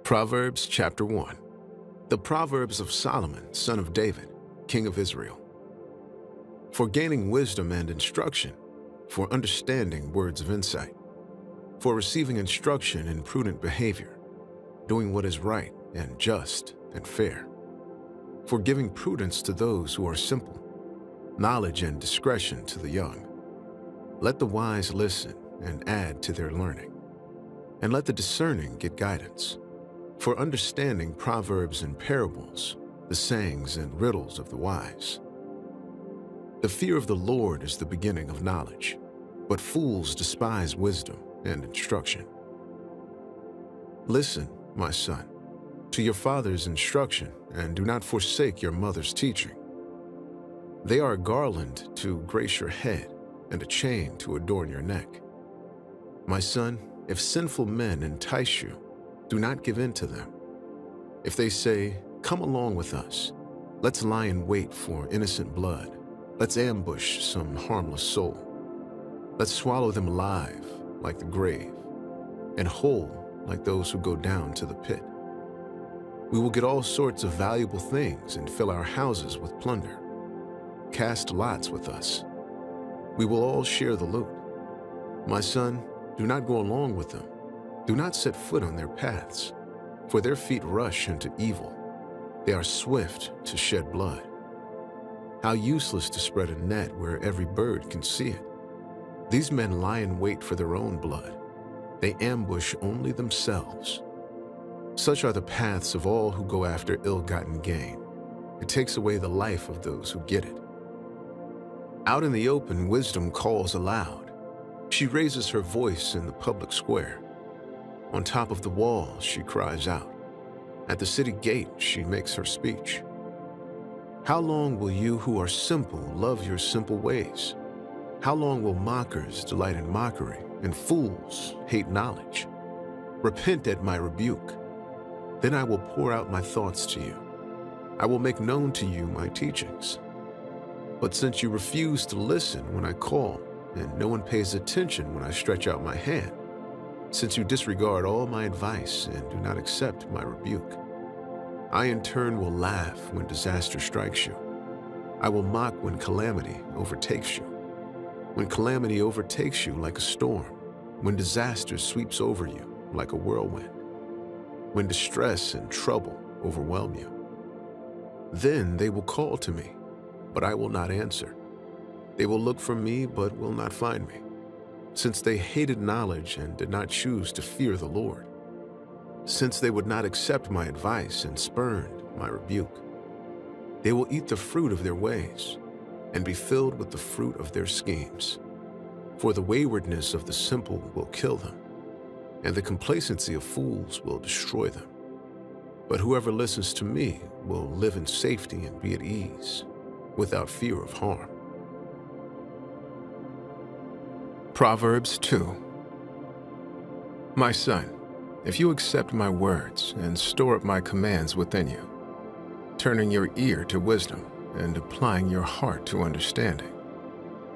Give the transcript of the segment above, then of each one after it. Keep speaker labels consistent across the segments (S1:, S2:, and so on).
S1: Proverbs chapter 1. The Proverbs of Solomon, son of David, king of Israel. For gaining wisdom and instruction, for understanding words of insight, for receiving instruction in prudent behavior, doing what is right and just and fair, for giving prudence to those who are simple, knowledge and discretion to the young. Let the wise listen and add to their learning, and let the discerning get guidance. For understanding proverbs and parables, the sayings and riddles of the wise. The fear of the Lord is the beginning of knowledge, but fools despise wisdom and instruction. Listen, my son, to your father's instruction, and do not forsake your mother's teaching. They are a garland to grace your head and a chain to adorn your neck. My son, if sinful men entice you, do not give in to them. If they say, "Come along with us, let's lie in wait for innocent blood, let's ambush some harmless soul, let's swallow them alive like the grave, and whole like those who go down to the pit. We will get all sorts of valuable things and fill our houses with plunder. Cast lots with us. We will all share the loot. My son, do not go along with them. Do not set foot on their paths, for their feet rush into evil. They are swift to shed blood. How useless to spread a net where every bird can see it. These men lie in wait for their own blood. They ambush only themselves. Such are the paths of all who go after ill-gotten gain. It takes away the life of those who get it. Out in the open, wisdom calls aloud. She raises her voice in the public square. On top of the wall, she cries out. At the city gate, she makes her speech. How long will you who are simple love your simple ways? How long will mockers delight in mockery and fools hate knowledge? Repent at my rebuke. Then I will pour out my thoughts to you. I will make known to you my teachings. But since you refuse to listen when I call, and no one pays attention when I stretch out my hand, since you disregard all my advice and do not accept my rebuke, I in turn will laugh when disaster strikes you. I will mock when calamity overtakes you. When calamity overtakes you like a storm, when disaster sweeps over you like a whirlwind, when distress and trouble overwhelm you. Then they will call to me, but I will not answer. They will look for me, but will not find me, since they hated knowledge and did not choose to fear the Lord, since they would not accept my advice and spurned my rebuke. They will eat the fruit of their ways and be filled with the fruit of their schemes. For the waywardness of the simple will kill them, and the complacency of fools will destroy them. But whoever listens to me will live in safety and be at ease, without fear of harm. Proverbs 2. My son, if you accept my words and store up my commands within you, turning your ear to wisdom and applying your heart to understanding.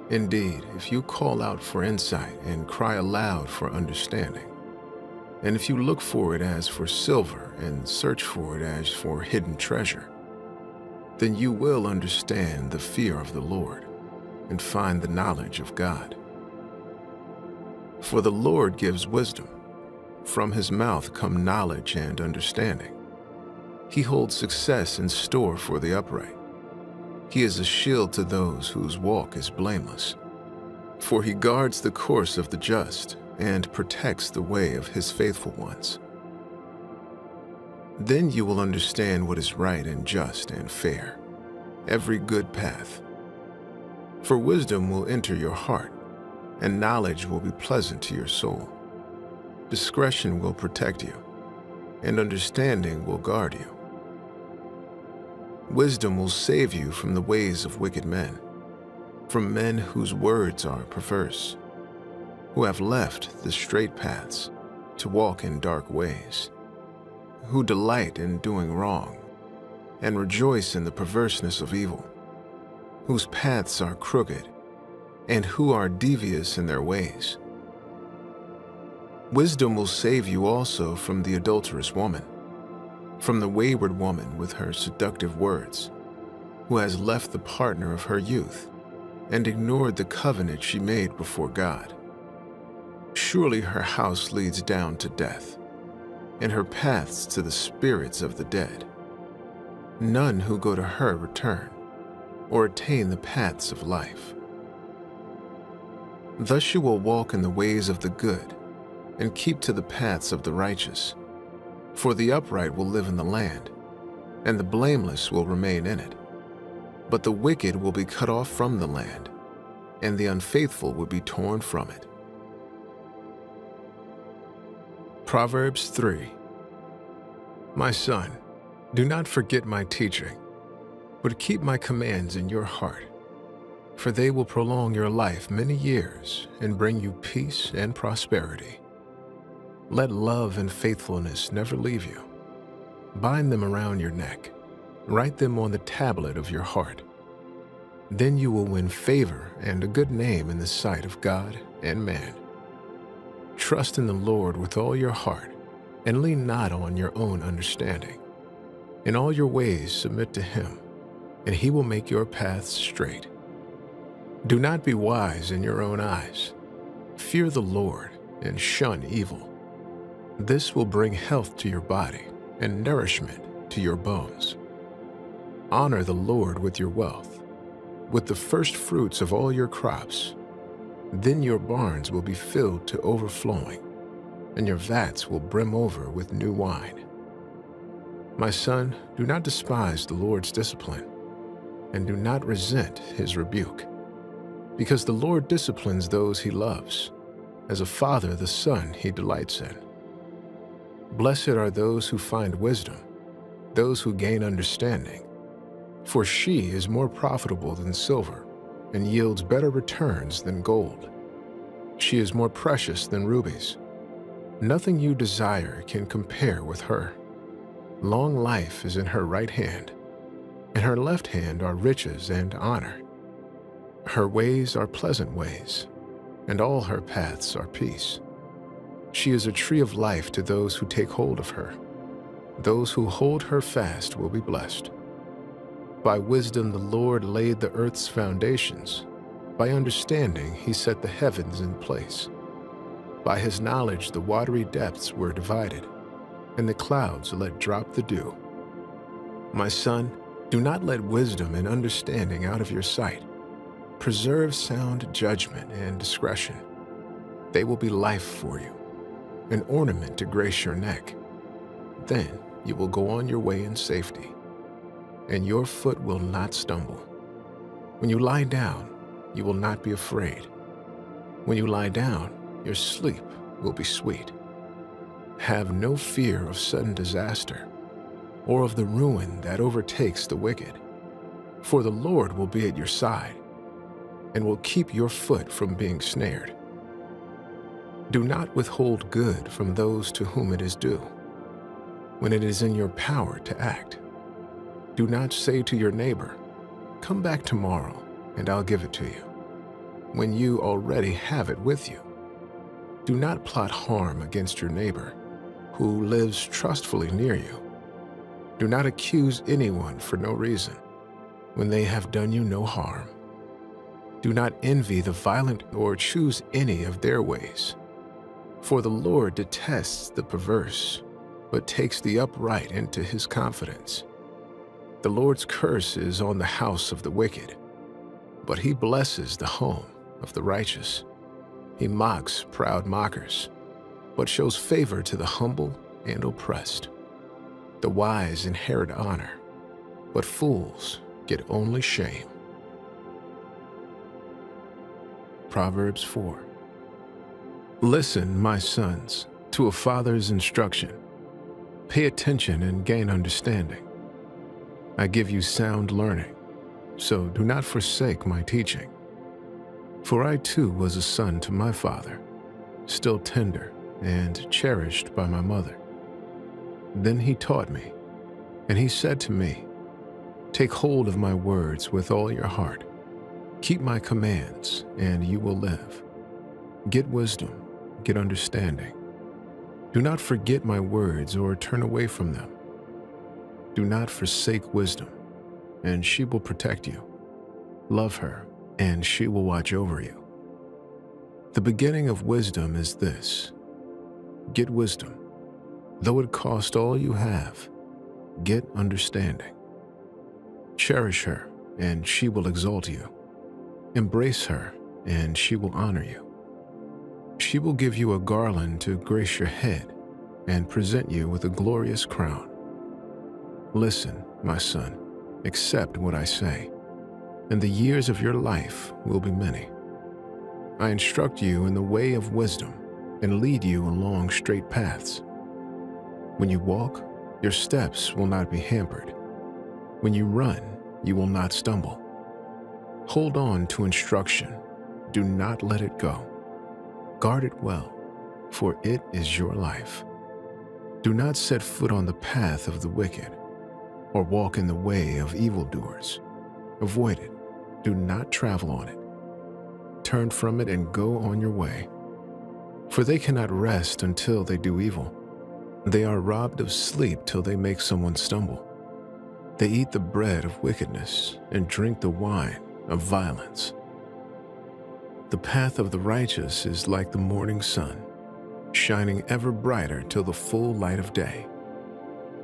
S1: Indeed, if you call out for insight and cry aloud for understanding, and if you look for it as for silver and search for it as for hidden treasure, then you will understand the fear of the Lord and find the knowledge of God. For the Lord gives wisdom. From his mouth come knowledge and understanding. He holds success in store for the upright. He is a shield to those whose walk is blameless. For he guards the course of the just and protects the way of his faithful ones. Then you will understand what is right and just and fair, every good path. For wisdom will enter your heart, and knowledge will be pleasant to your soul. Discretion will protect you, and understanding will guard you. Wisdom will save you from the ways of wicked men, from men whose words are perverse, who have left the straight paths to walk in dark ways, who delight in doing wrong and rejoice in the perverseness of evil, whose paths are crooked and who are devious in their ways. Wisdom will save you also from the adulterous woman, from the wayward woman with her seductive words, who has left the partner of her youth and ignored the covenant she made before God. Surely her house leads down to death, and her paths to the spirits of the dead. None who go to her return or attain the paths of life. Thus you will walk in the ways of the good and keep to the paths of the righteous. For the upright will live in the land, and the blameless will remain in it. But the wicked will be cut off from the land, and the unfaithful will be torn from it. Proverbs 3. My son, do not forget my teaching, but keep my commands in your heart, for they will prolong your life many years and bring you peace and prosperity. Let love and faithfulness never leave you. Bind them around your neck. Write them on the tablet of your heart. Then you will win favor and a good name in the sight of God and man. Trust in the Lord with all your heart, and lean not on your own understanding. In all your ways submit to him, and he will make your paths straight. Do not be wise in your own eyes. Fear the Lord and shun evil. This will bring health to your body and nourishment to your bones. Honor the Lord with your wealth, with the first fruits of all your crops. Then your barns will be filled to overflowing, and your vats will brim over with new wine. My son, do not despise the Lord's discipline, and do not resent his rebuke, because the Lord disciplines those he loves, as a father the son he delights in. Blessed are those who find wisdom, those who gain understanding, for she is more profitable than silver and yields better returns than gold. She is more precious than rubies. Nothing you desire can compare with her. Long life is in her right hand. In her left hand are riches and honor. Her ways are pleasant ways, and all her paths are peace. She is a tree of life to those who take hold of her. Those who hold her fast will be blessed. By wisdom the Lord laid the earth's foundations. By understanding he set the heavens in place. By his knowledge the watery depths were divided, and the clouds let drop the dew. My son, do not let wisdom and understanding out of your sight. Preserve sound judgment and discretion. They will be life for you, an ornament to grace your neck. Then you will go on your way in safety, and your foot will not stumble. When you lie down, you will not be afraid. When you lie down, your sleep will be sweet. Have no fear of sudden disaster, or of the ruin that overtakes the wicked. For the Lord will be at your side, and will keep your foot from being snared. Do not withhold good from those to whom it is due, when it is in your power to act. Do not say to your neighbor, "Come back tomorrow, and I'll give it to you," when you already have it with you. Do not plot harm against your neighbor, who lives trustfully near you. Do not accuse anyone for no reason, when they have done you no harm. Do not envy the violent or choose any of their ways. For the Lord detests the perverse, but takes the upright into his confidence. The Lord's curse is on the house of the wicked, but he blesses the home of the righteous. He mocks proud mockers, but shows favor to the humble and oppressed. The wise inherit honor, but fools get only shame. Proverbs 4. Listen, my sons, to a father's instruction. Pay attention and gain understanding. I give you sound learning, so do not forsake my teaching. For I too was a son to my father, still tender and cherished by my mother. Then he taught me, and he said to me, "Take hold of my words with all your heart. Keep my commands, and you will live. Get wisdom, get understanding. Do not forget my words or turn away from them. Do not forsake wisdom, and she will protect you. Love her, and she will watch over you. The beginning of wisdom is this: get wisdom. Though it cost all you have, get understanding. Cherish her, and she will exalt you. Embrace her, and she will honor you. She will give you a garland to grace your head and present you with a glorious crown. Listen, my son, accept what I say, and the years of your life will be many. I instruct you in the way of wisdom and lead you along straight paths. When you walk, your steps will not be hampered. When you run, you will not stumble. Hold on to instruction. Do not let it go. Guard it well, for it is your life. Do not set foot on the path of the wicked, or walk in the way of evildoers. Avoid it. Do not travel on it. Turn from it and go on your way. For they cannot rest until they do evil. They are robbed of sleep till they make someone stumble. They eat the bread of wickedness and drink the wine of violence. The path of the righteous is like the morning sun, shining ever brighter till the full light of day.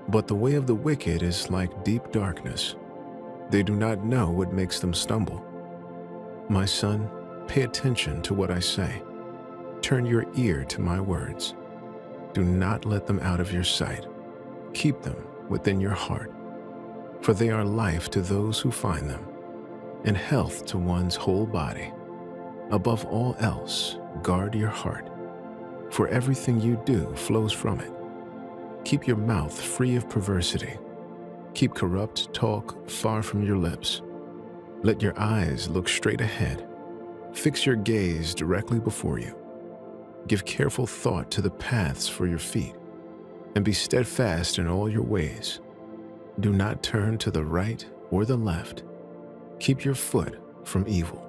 S1: But the way of the wicked is like deep darkness. They do not know what makes them stumble. My son, pay attention to what I say. Turn your ear to my words. Do not let them out of your sight. Keep them within your heart, for they are life to those who find them, and health to one's whole body. Above all else, guard your heart, for everything you do flows from it. Keep your mouth free of perversity. Keep corrupt talk far from your lips. Let your eyes look straight ahead. Fix your gaze directly before you. Give careful thought to the paths for your feet, and be steadfast in all your ways. Do not turn to the right or the left. Keep your foot from evil.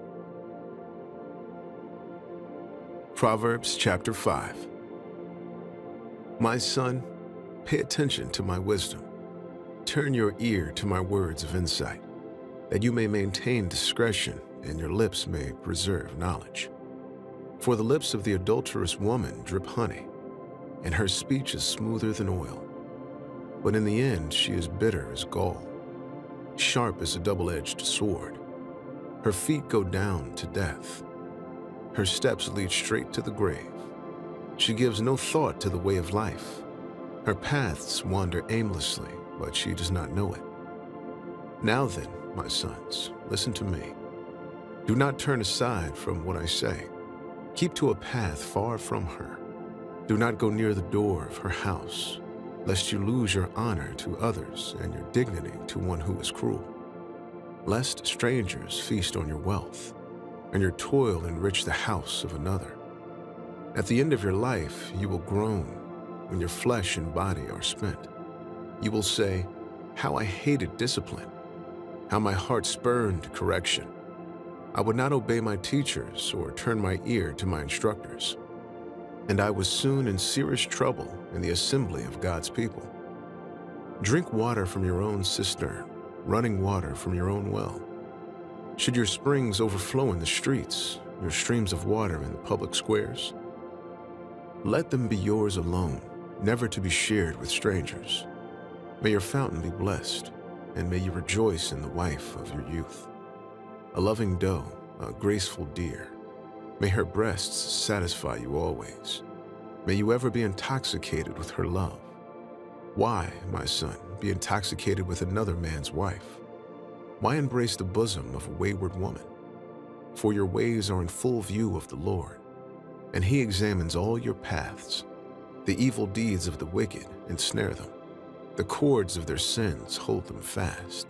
S1: Proverbs chapter 5. My son, pay attention to my wisdom. Turn your ear to my words of insight, that you may maintain discretion and your lips may preserve knowledge. For the lips of the adulterous woman drip honey, and her speech is smoother than oil. But in the end she is bitter as gall, sharp as a double-edged sword. Her feet go down to death. Her steps lead straight to the grave. She gives no thought to the way of life. Her paths wander aimlessly, but she does not know it. Now then, my sons, listen to me. Do not turn aside from what I say. Keep to a path far from her. Do not go near the door of her house, lest you lose your honor to others and your dignity to one who is cruel. Lest strangers feast on your wealth, and your toil enrich the house of another. At the end of your life you will groan when your flesh and body are spent. You will say, "How I hated discipline, how my heart spurned correction. I would not obey my teachers or turn my ear to my instructors. And I was soon in serious trouble in the assembly of God's people. Drink water from your own cistern, running water from your own well. Should your springs overflow in the streets, your streams of water in the public squares? Let them be yours alone, never to be shared with strangers. May your fountain be blessed, and may you rejoice in the wife of your youth. A loving doe, a graceful deer. May her breasts satisfy you always. May you ever be intoxicated with her love. Why, my son, be intoxicated with another man's wife? Why embrace the bosom of a wayward woman? For your ways are in full view of the Lord, and he examines all your paths. The evil deeds of the wicked ensnare them. The cords of their sins hold them fast.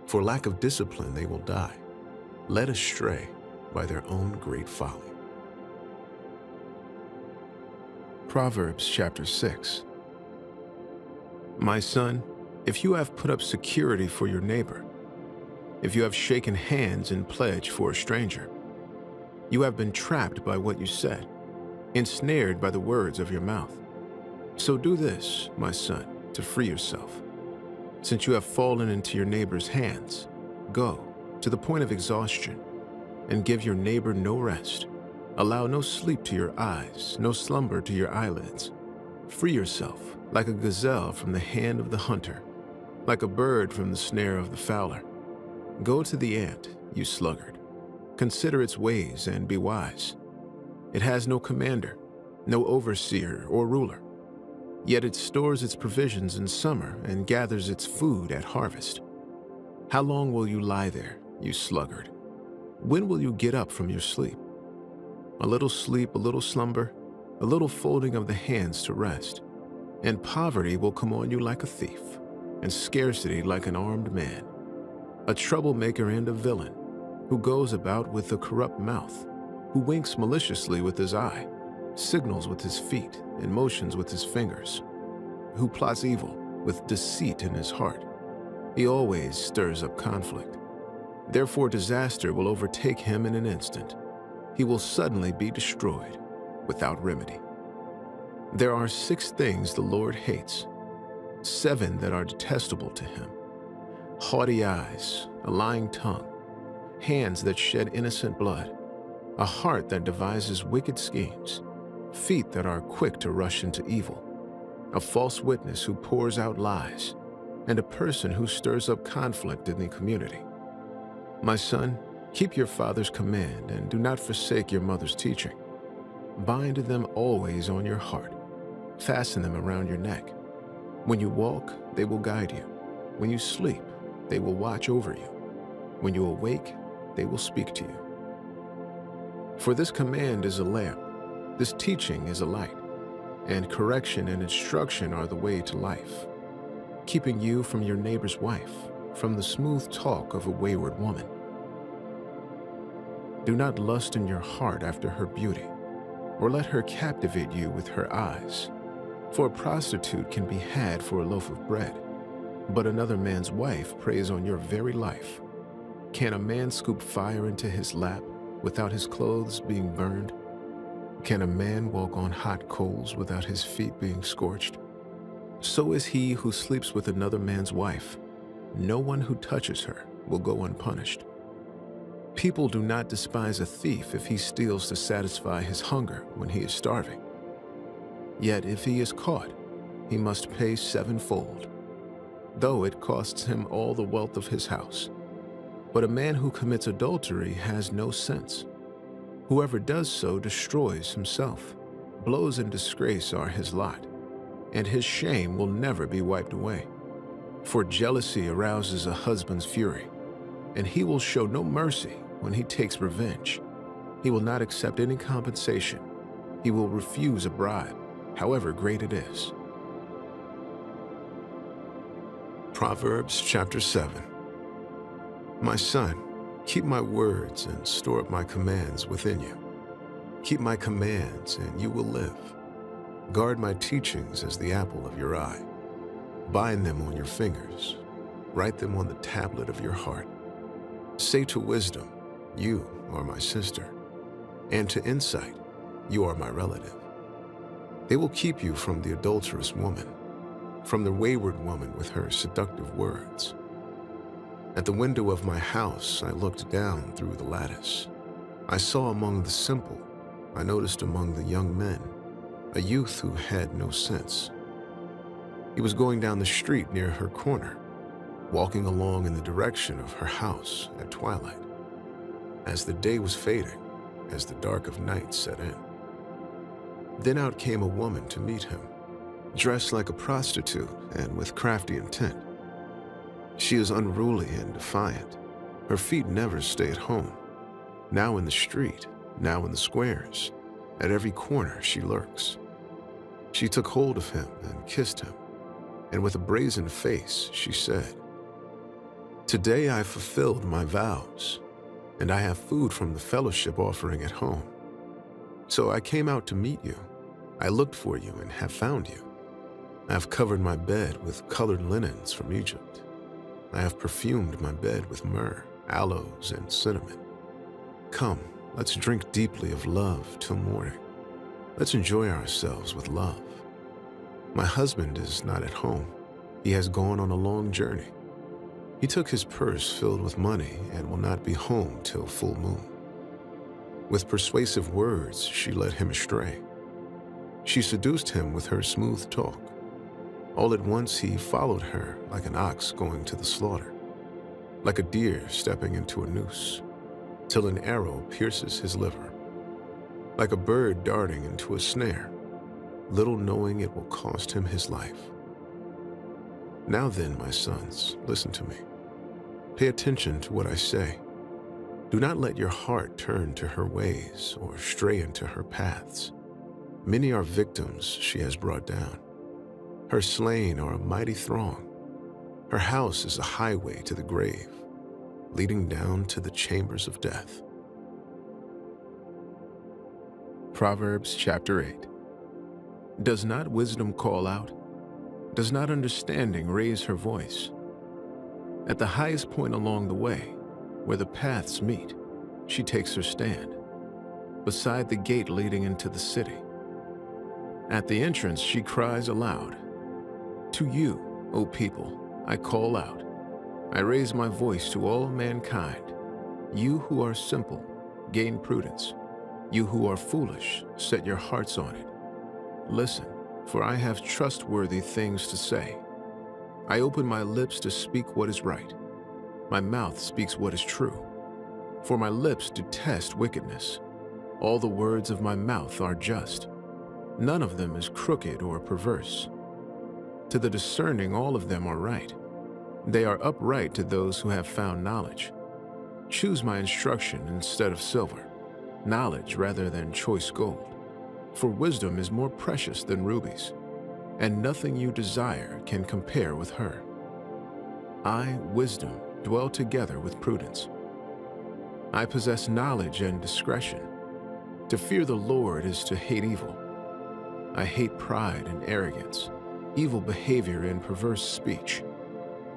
S1: For lack of discipline they will die, led astray by their own great folly. Proverbs chapter 6. My son, if you have put up security for your neighbor, if you have shaken hands in pledge for a stranger, you have been trapped by what you said, ensnared by the words of your mouth. So do this, my son, to free yourself. Since you have fallen into your neighbor's hands, go to the point of exhaustion and give your neighbor no rest. Allow no sleep to your eyes, no slumber to your eyelids. Free yourself like a gazelle from the hand of the hunter, like a bird from the snare of the fowler. Go to the ant, you sluggard. Consider its ways and be wise. It has no commander, no overseer or ruler. Yet it stores its provisions in summer and gathers its food at harvest. How long will you lie there, you sluggard? When will you get up from your sleep? A little sleep, a little slumber, a little folding of the hands to rest, and poverty will come on you like a thief, and scarcity like an armed man, a troublemaker and a villain, who goes about with a corrupt mouth, who winks maliciously with his eye, signals with his feet, and motions with his fingers, who plots evil with deceit in his heart. He always stirs up conflict. Therefore disaster will overtake him in an instant. He will suddenly be destroyed without remedy. There are 6 things the Lord hates, 7 that are detestable to him: haughty eyes, a lying tongue, hands that shed innocent blood, a heart that devises wicked schemes, feet that are quick to rush into evil, a false witness who pours out lies, and a person who stirs up conflict in the community. My son, keep your father's command and do not forsake your mother's teaching. Bind them always on your heart. Fasten them around your neck. When you walk, they will guide you. When you sleep, they will watch over you. When you awake, they will speak to you. For this command is a lamp, this teaching is a light, and correction and instruction are the way to life, keeping you from your neighbor's wife, from the smooth talk of a wayward woman. Do not lust in your heart after her beauty, or let her captivate you with her eyes. For a prostitute can be had for a loaf of bread, but another man's wife preys on your very life. Can a man scoop fire into his lap without his clothes being burned? Can a man walk on hot coals without his feet being scorched? So is he who sleeps with another man's wife. No one who touches her will go unpunished. People do not despise a thief if he steals to satisfy his hunger when he is starving. Yet if he is caught, he must pay 7-fold, though it costs him all the wealth of his house. But a man who commits adultery has no sense. Whoever does so destroys himself. Blows and disgrace are his lot, and his shame will never be wiped away. For jealousy arouses a husband's fury, and he will show no mercy when he takes revenge. He will not accept any compensation. He will refuse a bribe, however great it is. Proverbs chapter 7. My son, keep my words and store up my commands within you. Keep my commands and you will live. Guard my teachings as the apple of your eye. Bind them on your fingers. Write them on the tablet of your heart. Say to wisdom, you are my sister, and to insight, you are my relative. They will keep you from the adulterous woman, from the wayward woman with her seductive words. At the window of my house, I looked down through the lattice. I saw among the simple, I noticed among the young men, a youth who had no sense. He was going down the street near her corner, walking along in the direction of her house at twilight, as the day was fading, as the dark of night set in. Then out came a woman to meet him, dressed like a prostitute and with crafty intent. She is unruly and defiant. Her feet never stay at home. Now in the street, now in the squares, at every corner she lurks. She took hold of him and kissed him, and with a brazen face she said, "Today I fulfilled my vows, and I have food from the fellowship offering at home. So I came out to meet you. I looked for you and have found you. I have covered my bed with colored linens from Egypt. I have perfumed my bed with myrrh, aloes, and cinnamon. Come, let's drink deeply of love till morning. Let's enjoy ourselves with love. My husband is not at home. He has gone on a long journey. He took his purse filled with money and will not be home till full moon. With persuasive words, she led him astray. She seduced him with her smooth talk. All at once he followed her like an ox going to the slaughter, like a deer stepping into a noose, till an arrow pierces his liver, like a bird darting into a snare, little knowing it will cost him his life. Now then, my sons, listen to me. Pay attention to what I say. Do not let your heart turn to her ways or stray into her paths. Many are victims she has brought down. Her slain are a mighty throng. Her house is a highway to the grave, leading down to the chambers of death. Proverbs chapter 8. Does not wisdom call out? Does not understanding raise her voice? At the highest point along the way, where the paths meet, she takes her stand, beside the gate leading into the city. At the entrance she cries aloud, "To you, O people, I call out. I raise my voice to all mankind. You who are simple, gain prudence. You who are foolish, set your hearts on it. Listen, for I have trustworthy things to say. I open my lips to speak what is right. My mouth speaks what is true. For my lips detest wickedness. All the words of my mouth are just. None of them is crooked or perverse. To the discerning all of them are right. They are upright to those who have found knowledge. Choose my instruction instead of silver, knowledge rather than choice gold. For wisdom is more precious than rubies, and nothing you desire can compare with her. I, wisdom, dwell together with prudence. I possess knowledge and discretion. To fear the Lord is to hate evil. I hate pride and arrogance, evil behavior and perverse speech.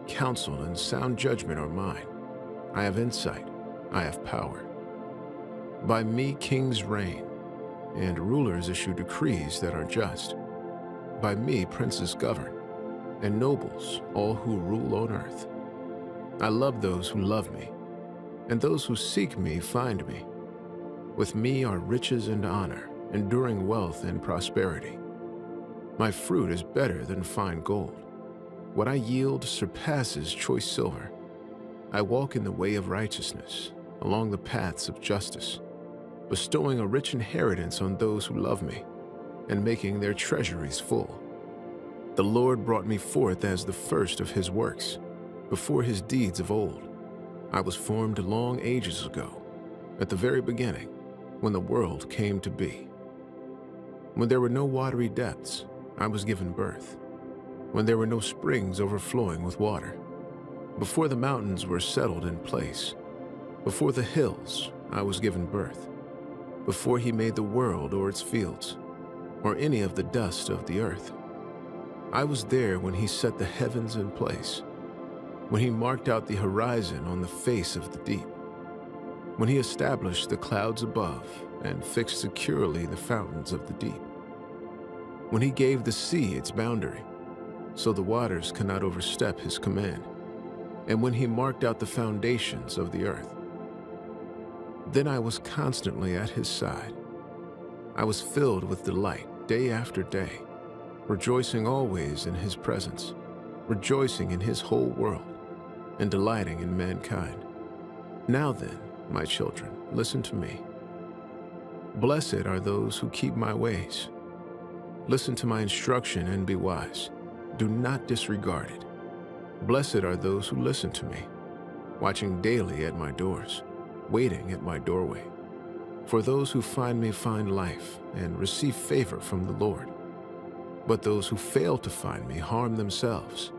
S1: Counsel and sound judgment are mine. I have insight, I have power. By me kings reign, and rulers issue decrees that are just. By me princes govern, and nobles, all who rule on earth. I love those who love me, and those who seek me find me. With me are riches and honor, enduring wealth and prosperity. My fruit is better than fine gold. What I yield surpasses choice silver. I walk in the way of righteousness, along the paths of justice, bestowing a rich inheritance on those who love me, and making their treasuries full. The Lord brought me forth as the first of his works, before his deeds of old. I was formed long ages ago, at the very beginning, when the world came to be. When there were no watery depths, I was given birth. When there were no springs overflowing with water. Before the mountains were settled in place, before the hills, I was given birth. Before he made the world or its fields, or any of the dust of the earth. I was there when he set the heavens in place, when he marked out the horizon on the face of the deep, when he established the clouds above and fixed securely the fountains of the deep, when he gave the sea its boundary, so the waters cannot overstep his command, and when he marked out the foundations of the earth. Then I was constantly at his side. I was filled with delight day after day, rejoicing always in his presence, rejoicing in his whole world, and delighting in mankind. Now then, my children, listen to me. Blessed are those who keep my ways. Listen to my instruction and be wise. Do not disregard it. Blessed are those who listen to me, watching daily at my doors, waiting at my doorway. For those who find me find life and receive favor from the Lord. But those who fail to find me harm themselves.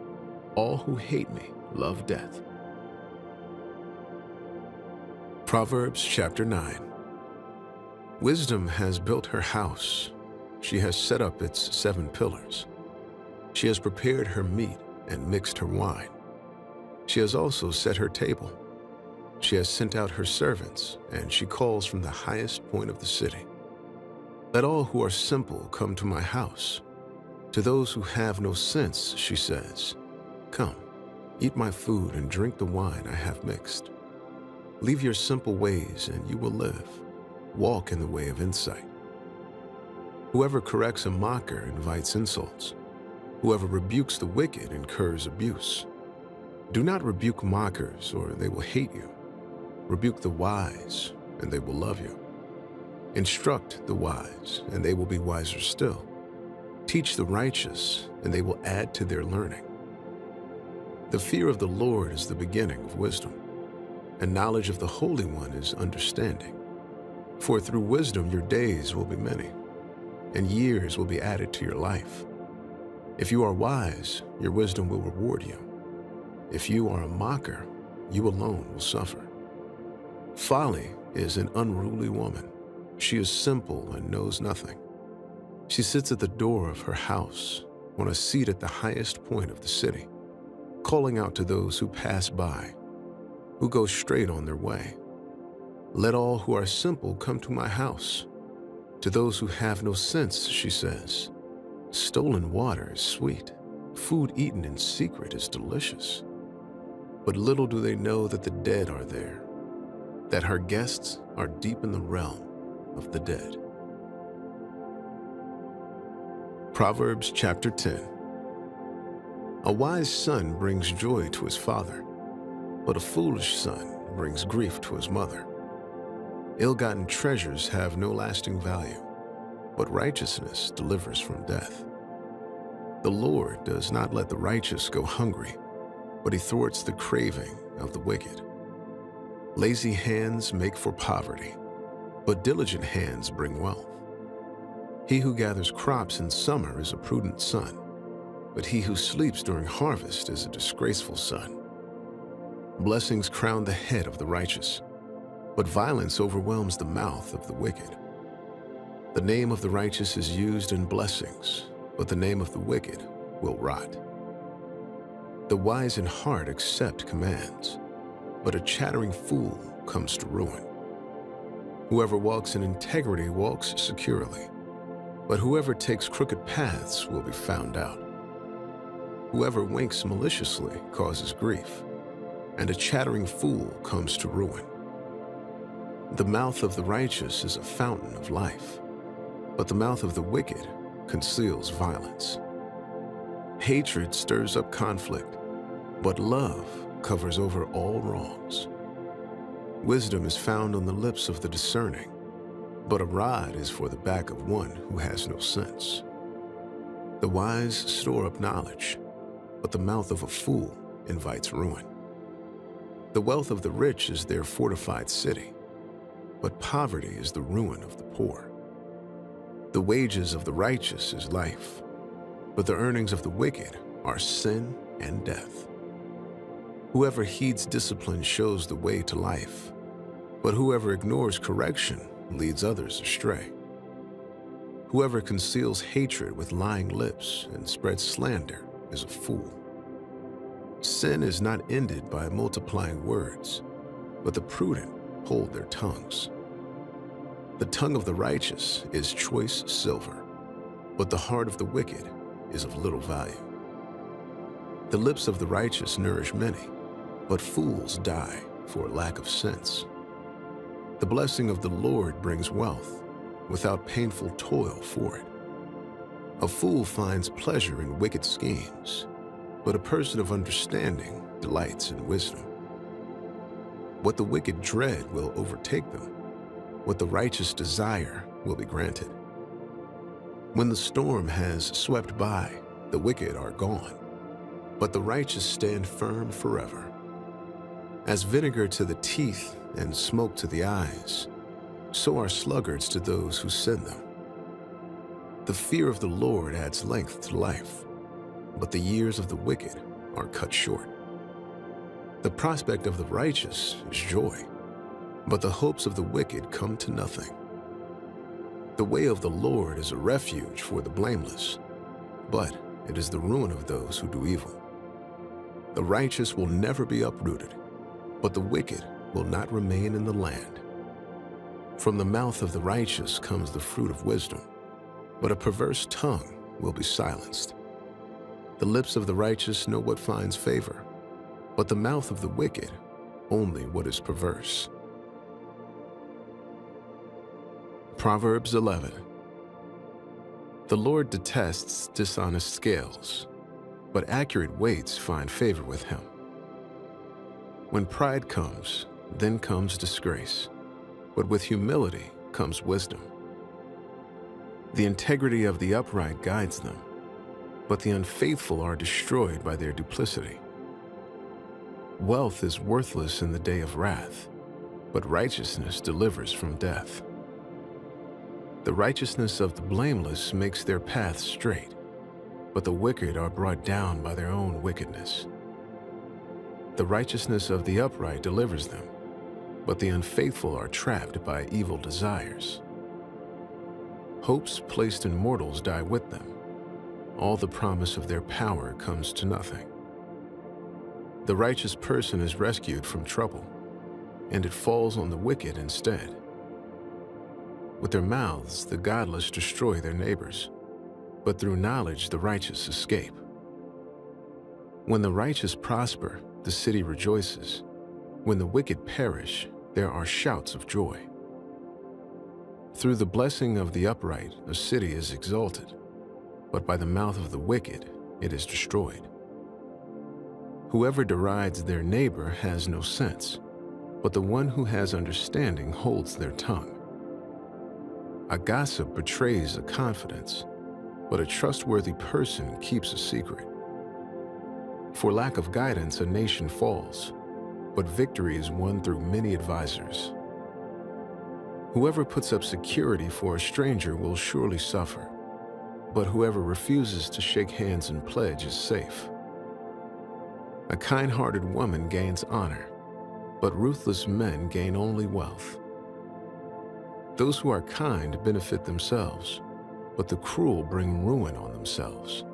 S1: All who hate me love death. Proverbs chapter 9. Wisdom has built her house. She has set up its 7 pillars. She has prepared her meat and mixed her wine. She has also set her table. She has sent out her servants, and she calls from the highest point of the city. Let all who are simple come to my house. To those who have no sense, she says, Come, eat my food and drink the wine I have mixed. Leave your simple ways and you will live. Walk in the way of insight. Whoever corrects a mocker invites insults. Whoever rebukes the wicked incurs abuse. Do not rebuke mockers, or they will hate you. Rebuke the wise, and they will love you. Instruct the wise, and they will be wiser still. Teach the righteous, and they will add to their learning. The fear of the Lord is the beginning of wisdom, and knowledge of the Holy One is understanding. For through wisdom your days will be many, and years will be added to your life. If you are wise, your wisdom will reward you. If you are a mocker, you alone will suffer. Folly is an unruly woman. She is simple and knows nothing. She sits at the door of her house, on a seat at the highest point of the city, calling out to those who pass by, who go straight on their way. Let all who are simple come to my house. To those who have no sense, she says, stolen water is sweet. Food eaten in secret is delicious. But little do they know that the dead are there, that her guests are deep in the realm of the dead. Proverbs chapter 10. A wise son brings joy to his father, but a foolish son brings grief to his mother. Ill-gotten treasures have no lasting value, but righteousness delivers from death. The Lord does not let the righteous go hungry, but he thwarts the craving of the wicked. Lazy hands make for poverty, but diligent hands bring wealth. He who gathers crops in summer is a prudent son, but he who sleeps during harvest is a disgraceful son. Blessings crown the head of the righteous, but violence overwhelms the mouth of the wicked. The name of the righteous is used in blessings, but the name of the wicked will rot. The wise in heart accept commands, but a chattering fool comes to ruin. Whoever walks in integrity walks securely, but whoever takes crooked paths will be found out. Whoever winks maliciously causes grief, and a chattering fool comes to ruin. The mouth of the righteous is a fountain of life, but the mouth of the wicked conceals violence. Hatred stirs up conflict, but love covers over all wrongs. Wisdom is found on the lips of the discerning, but a rod is for the back of one who has no sense. The wise store up knowledge, but the mouth of a fool invites ruin. The wealth of the rich is their fortified city, but poverty is the ruin of the poor. The wages of the righteous is life, but the earnings of the wicked are sin and death. Whoever heeds discipline shows the way to life, but whoever ignores correction leads others astray. Whoever conceals hatred with lying lips and spreads slander is a fool. Sin is not ended by multiplying words, but the prudent hold their tongues. The tongue of the righteous is choice silver, but the heart of the wicked is of little value. The lips of the righteous nourish many, but fools die for lack of sense. The blessing of the Lord brings wealth, without painful toil for it. A fool finds pleasure in wicked schemes, but a person of understanding delights in wisdom. What the wicked dread will overtake them. What the righteous desire will be granted. When the storm has swept by, the wicked are gone, but the righteous stand firm forever. As vinegar to the teeth and smoke to the eyes, so are sluggards to those who send them. The fear of the Lord adds length to life, but the years of the wicked are cut short. The prospect of the righteous is joy, but the hopes of the wicked come to nothing. The way of the Lord is a refuge for the blameless, but it is the ruin of those who do evil. The righteous will never be uprooted, but the wicked will not remain in the land. From the mouth of the righteous comes the fruit of wisdom, but a perverse tongue will be silenced. The lips of the righteous know what finds favor, but the mouth of the wicked only what is perverse. Proverbs 11. The Lord detests dishonest scales, but accurate weights find favor with him. When pride comes, then comes disgrace, but with humility comes wisdom. The integrity of the upright guides them, but the unfaithful are destroyed by their duplicity. Wealth is worthless in the day of wrath, but righteousness delivers from death. The righteousness of the blameless makes their path straight, but the wicked are brought down by their own wickedness. The righteousness of the upright delivers them, but the unfaithful are trapped by evil desires. Hopes placed in mortals die with them. All the promise of their power comes to nothing. The righteous person is rescued from trouble, and it falls on the wicked instead. With their mouths, the godless destroy their neighbors, but through knowledge the righteous escape. When the righteous prosper, the city rejoices. When the wicked perish, there are shouts of joy. Through the blessing of the upright, a city is exalted, but by the mouth of the wicked, it is destroyed. Whoever derides their neighbor has no sense, but the one who has understanding holds their tongue. A gossip betrays a confidence, but a trustworthy person keeps a secret. For lack of guidance, a nation falls, but victory is won through many advisors. Whoever puts up security for a stranger will surely suffer, but whoever refuses to shake hands and pledge is safe. A kind-hearted woman gains honor, but ruthless men gain only wealth. Those who are kind benefit themselves, but the cruel bring ruin on themselves.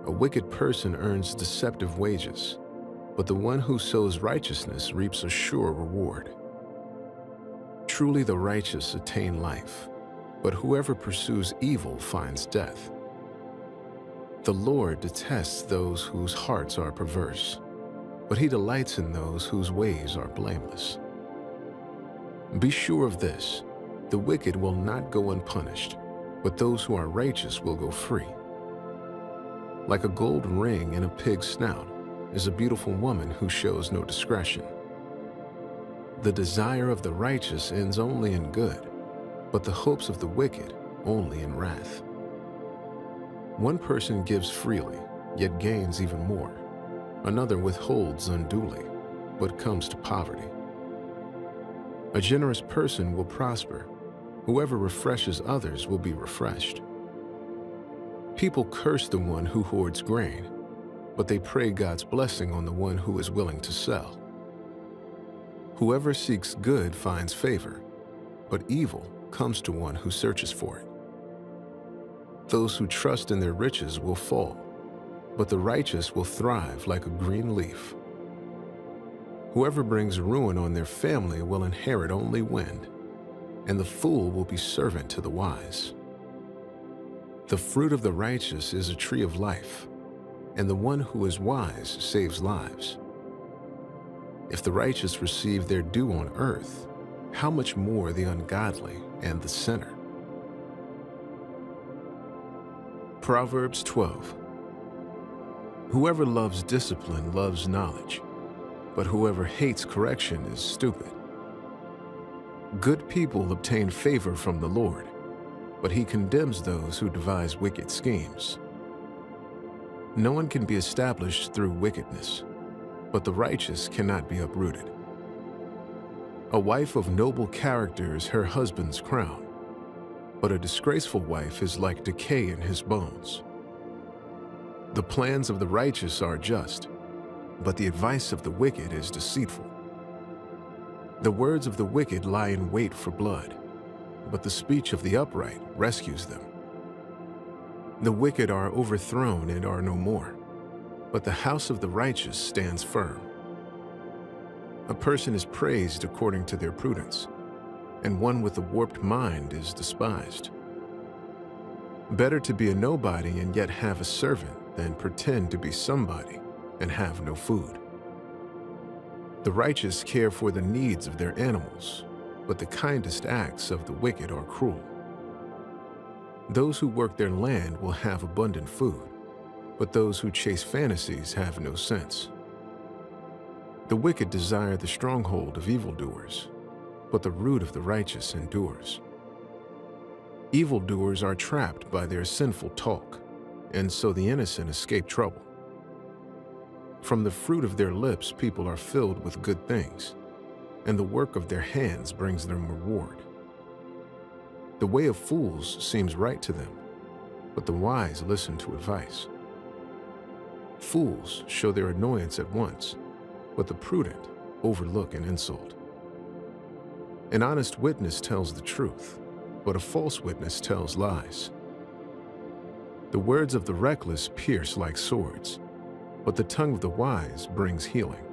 S1: A wicked person earns deceptive wages, but the one who sows righteousness reaps a sure reward. Truly the righteous attain life, but whoever pursues evil finds death. The Lord detests those whose hearts are perverse, but he delights in those whose ways are blameless. Be sure of this, the wicked will not go unpunished, but those who are righteous will go free. Like a gold ring in a pig's snout is a beautiful woman who shows no discretion. The desire of the righteous ends only in good, but the hopes of the wicked only in wrath. One person gives freely, yet gains even more. Another withholds unduly, but comes to poverty. A generous person will prosper. Whoever refreshes others will be refreshed. People curse the one who hoards grain, but they pray God's blessing on the one who is willing to sell. Whoever seeks good finds favor, but evil comes to one who searches for it. Those who trust in their riches will fall, but the righteous will thrive like a green leaf. Whoever brings ruin on their family will inherit only wind, and the fool will be servant to the wise. The fruit of the righteous is a tree of life, and the one who is wise saves lives. If the righteous receive their due on earth, how much more the ungodly and the sinner? Proverbs 12. Whoever loves discipline loves knowledge, but whoever hates correction is stupid. Good people obtain favor from the Lord, but he condemns those who devise wicked schemes. No one can be established through wickedness, but the righteous cannot be uprooted. A wife of noble character is her husband's crown, but a disgraceful wife is like decay in his bones. The plans of the righteous are just, but the advice of the wicked is deceitful. The words of the wicked lie in wait for blood, but the speech of the upright rescues them. The wicked are overthrown and are no more, but the house of the righteous stands firm. A person is praised according to their prudence, and one with a warped mind is despised. Better to be a nobody and yet have a servant than pretend to be somebody and have no food. The righteous care for the needs of their animals, but the kindest acts of the wicked are cruel. Those who work their land will have abundant food, but those who chase fantasies have no sense. The wicked desire the stronghold of evildoers, but the root of the righteous endures. Evildoers are trapped by their sinful talk, and so the innocent escape trouble. From the fruit of their lips people are filled with good things, and the work of their hands brings them reward. The way of fools seems right to them, but the wise listen to advice. Fools show their annoyance at once, but the prudent overlook an insult. An honest witness tells the truth, but a false witness tells lies. The words of the reckless pierce like swords, but the tongue of the wise brings healing.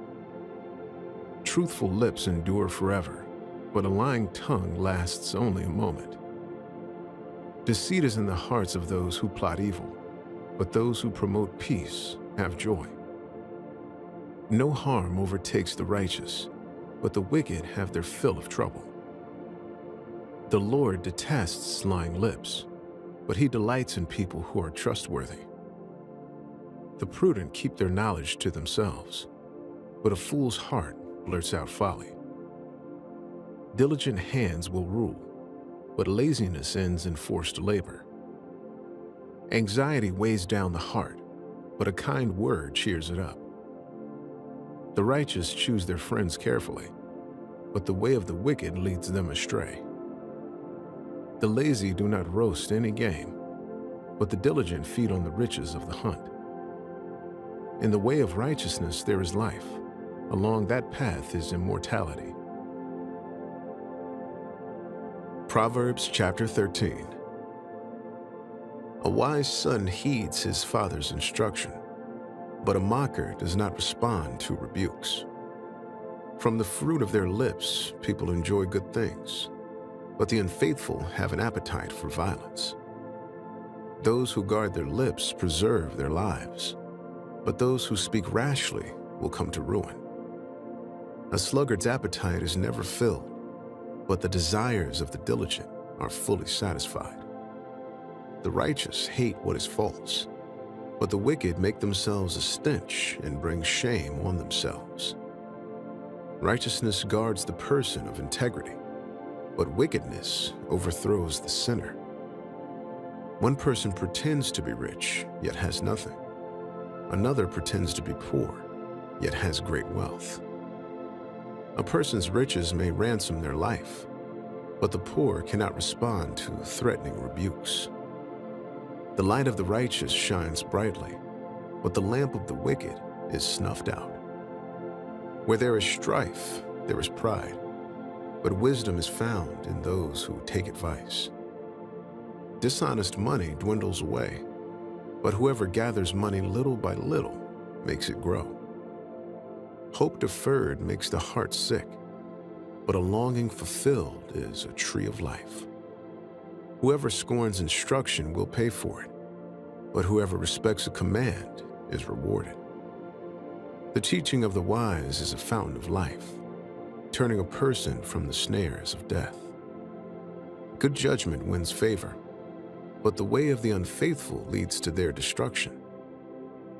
S1: Truthful lips endure forever, but a lying tongue lasts only a moment. Deceit is in the hearts of those who plot evil, but those who promote peace have joy. No harm overtakes the righteous, but the wicked have their fill of trouble. The Lord detests lying lips, but he delights in people who are trustworthy. The prudent keep their knowledge to themselves, but a fool's heart blurts out folly. Diligent hands will rule, but laziness ends in forced labor. Anxiety weighs down the heart, but a kind word cheers it up. The righteous choose their friends carefully, but the way of the wicked leads them astray. The lazy do not roast any game, but the diligent feed on the riches of the hunt. In the way of righteousness there is life. Along that path is immortality. Proverbs chapter 13. A wise son heeds his father's instruction, but a mocker does not respond to rebukes. From the fruit of their lips people enjoy good things, but the unfaithful have an appetite for violence. Those who guard their lips preserve their lives, but those who speak rashly will come to ruin. A sluggard's appetite is never filled, but the desires of the diligent are fully satisfied. The righteous hate what is false, but the wicked make themselves a stench and bring shame on themselves. Righteousness guards the person of integrity, but wickedness overthrows the sinner. One person pretends to be rich, yet has nothing. Another pretends to be poor, yet has great wealth. A person's riches may ransom their life, but the poor cannot respond to threatening rebukes. The light of the righteous shines brightly, but the lamp of the wicked is snuffed out. Where there is strife, there is pride, but wisdom is found in those who take advice. Dishonest money dwindles away, but whoever gathers money little by little makes it grow. Hope deferred makes the heart sick, but a longing fulfilled is a tree of life. Whoever scorns instruction will pay for it, but whoever respects a command is rewarded. The teaching of the wise is a fountain of life, turning a person from the snares of death. Good judgment wins favor, but the way of the unfaithful leads to their destruction.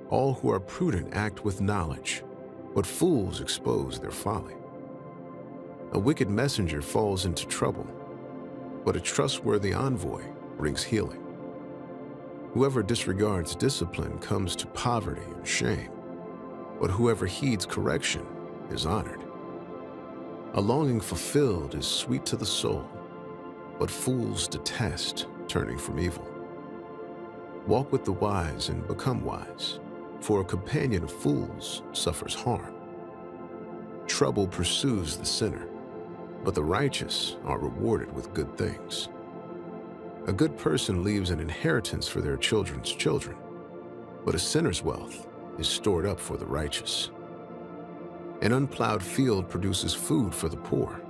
S1: All who are prudent act with knowledge, but fools expose their folly. A wicked messenger falls into trouble, but a trustworthy envoy brings healing. Whoever disregards discipline comes to poverty and shame, but whoever heeds correction is honored. A longing fulfilled is sweet to the soul, but fools detest turning from evil. Walk with the wise and become wise, for a companion of fools suffers harm. Trouble pursues the sinner, but the righteous are rewarded with good things. A good person leaves an inheritance for their children's children, but a sinner's wealth is stored up for the righteous. An unplowed field produces food for the poor,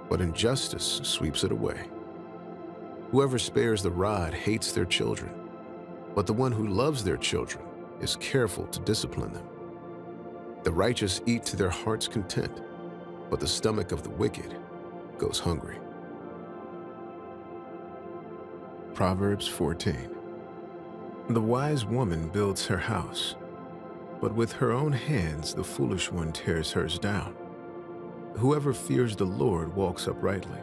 S1: but injustice sweeps it away. Whoever spares the rod hates their children, but the one who loves their children is careful to discipline them. The righteous eat to their heart's content, but the stomach of the wicked goes hungry. Proverbs 14. The wise woman builds her house, but with her own hands the foolish one tears hers down. Whoever fears the Lord walks uprightly,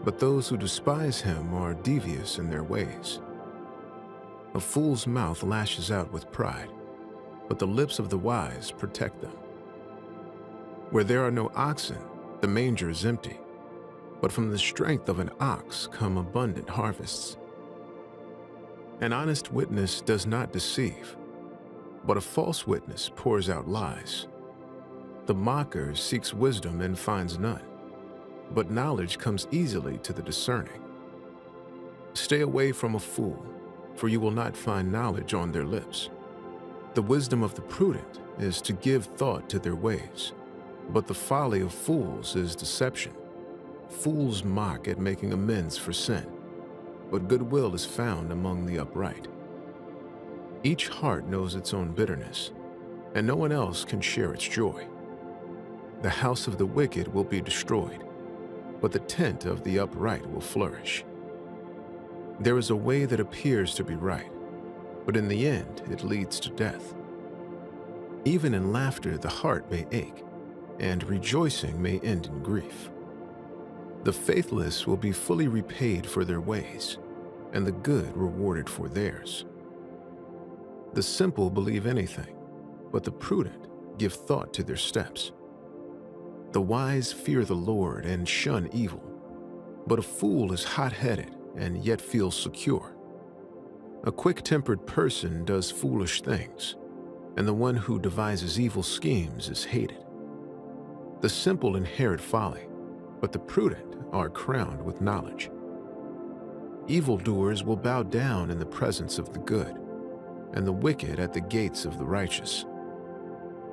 S1: but those who despise him are devious in their ways. A fool's mouth lashes out with pride, but the lips of the wise protect them. Where there are no oxen, the manger is empty, but from the strength of an ox come abundant harvests. An honest witness does not deceive, but a false witness pours out lies. The mocker seeks wisdom and finds none, but knowledge comes easily to the discerning. Stay away from a fool, for you will not find knowledge on their lips. The wisdom of the prudent is to give thought to their ways, but the folly of fools is deception. Fools mock at making amends for sin, but goodwill is found among the upright. Each heart knows its own bitterness, and no one else can share its joy. The house of the wicked will be destroyed, but the tent of the upright will flourish. There is a way that appears to be right, but in the end it leads to death. Even in laughter the heart may ache, and rejoicing may end in grief. The faithless will be fully repaid for their ways, and the good rewarded for theirs. The simple believe anything, but the prudent give thought to their steps. The wise fear the Lord and shun evil, but a fool is hot-headed and yet feels secure. A quick-tempered person does foolish things, and the one who devises evil schemes is hated. The simple inherit folly, but the prudent are crowned with knowledge. Evildoers will bow down in the presence of the good, and the wicked at the gates of the righteous.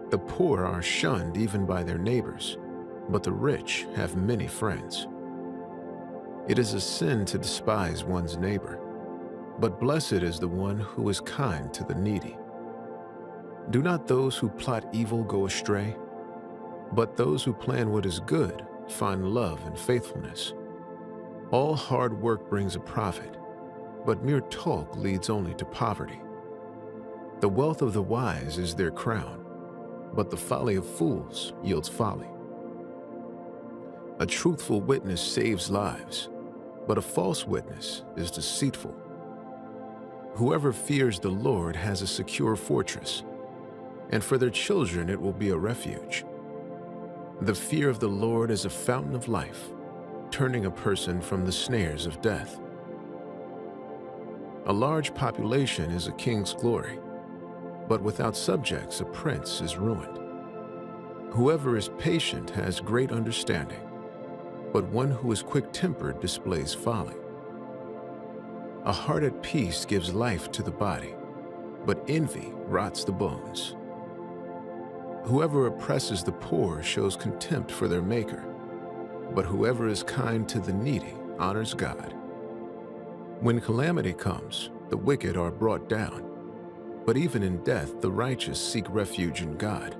S1: The poor are shunned even by their neighbors, but the rich have many friends. It is a sin to despise one's neighbor, but blessed is the one who is kind to the needy. Do not those who plot evil go astray, but those who plan what is good find love and faithfulness. All hard work brings a profit, but mere talk leads only to poverty. The wealth of the wise is their crown, but the folly of fools yields folly. A truthful witness saves lives, but a false witness is deceitful. Whoever fears the Lord has a secure fortress, and for their children it will be a refuge. The fear of the Lord is a fountain of life, turning a person from the snares of death. A large population is a king's glory, but without subjects a prince is ruined. Whoever is patient has great understanding, but one who is quick-tempered displays folly. A heart at peace gives life to the body, but envy rots the bones. Whoever oppresses the poor shows contempt for their Maker, but whoever is kind to the needy honors God. When calamity comes, the wicked are brought down, but even in death the righteous seek refuge in God.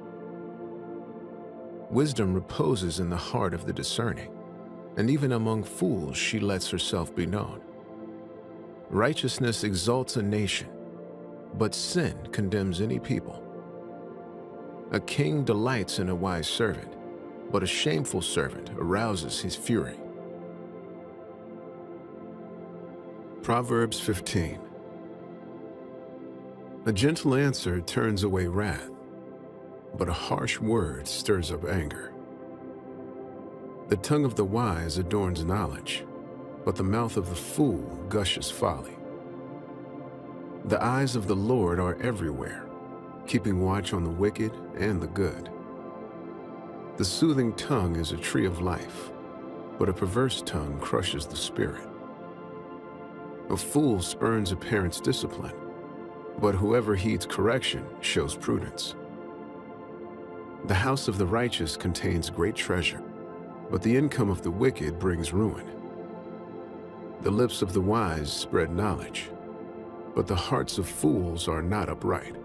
S1: Wisdom reposes in the heart of the discerning, and even among fools she lets herself be known. Righteousness exalts a nation, but sin condemns any people. A king delights in a wise servant, but a shameful servant arouses his fury. Proverbs 15. A gentle answer turns away wrath, but a harsh word stirs up anger. The tongue of the wise adorns knowledge, but the mouth of the fool gushes folly. The eyes of the Lord are everywhere, keeping watch on the wicked and the good. The soothing tongue is a tree of life, but a perverse tongue crushes the spirit. A fool spurns a parent's discipline, but whoever heeds correction shows prudence. The house of the righteous contains great treasure, but the income of the wicked brings ruin. The lips of the wise spread knowledge, but the hearts of fools are not upright.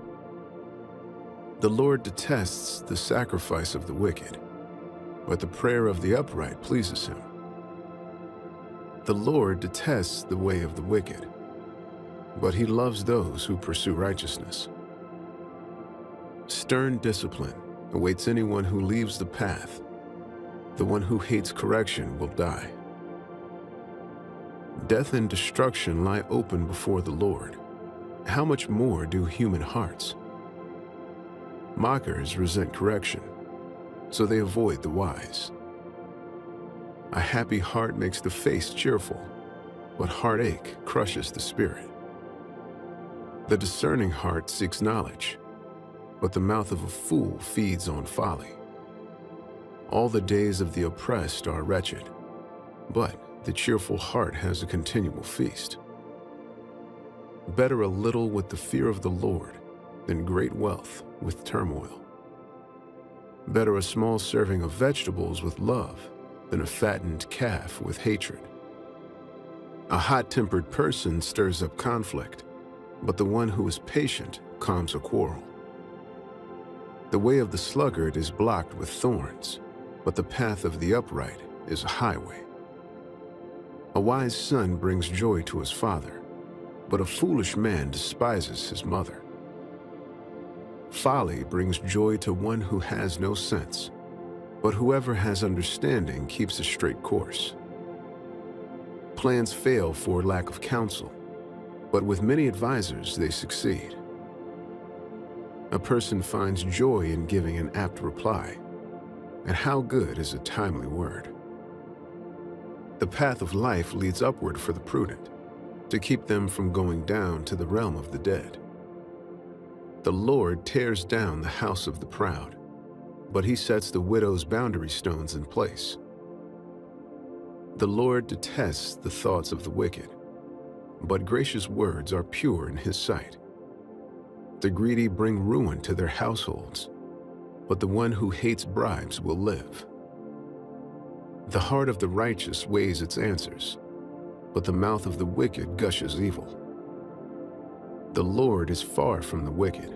S1: The Lord detests the sacrifice of the wicked, but the prayer of the upright pleases him. The Lord detests the way of the wicked, but he loves those who pursue righteousness. Stern discipline awaits anyone who leaves the path. The one who hates correction will die. Death and destruction lie open before the Lord. How much more do human hearts? Mockers resent correction, so they avoid the wise. A happy heart makes the face cheerful, but heartache crushes the spirit. The discerning heart seeks knowledge, but the mouth of a fool feeds on folly. All the days of the oppressed are wretched, but the cheerful heart has a continual feast. Better a little with the fear of the Lord than great wealth with turmoil. Better a small serving of vegetables with love than a fattened calf with hatred. A hot-tempered person stirs up conflict, but the one who is patient calms a quarrel. The way of the sluggard is blocked with thorns, but the path of the upright is a highway. A wise son brings joy to his father, but a foolish man despises his mother. Folly brings joy to one who has no sense, but whoever has understanding keeps a straight course. Plans fail for lack of counsel, but with many advisors they succeed. A person finds joy in giving an apt reply, and how good is a timely word. The path of life leads upward for the prudent, to keep them from going down to the realm of the dead. The Lord tears down the house of the proud, but he sets the widow's boundary stones in place. The Lord detests the thoughts of the wicked, but gracious words are pure in his sight. The greedy bring ruin to their households, but the one who hates bribes will live. The heart of the righteous weighs its answers, but the mouth of the wicked gushes evil. The Lord is far from the wicked,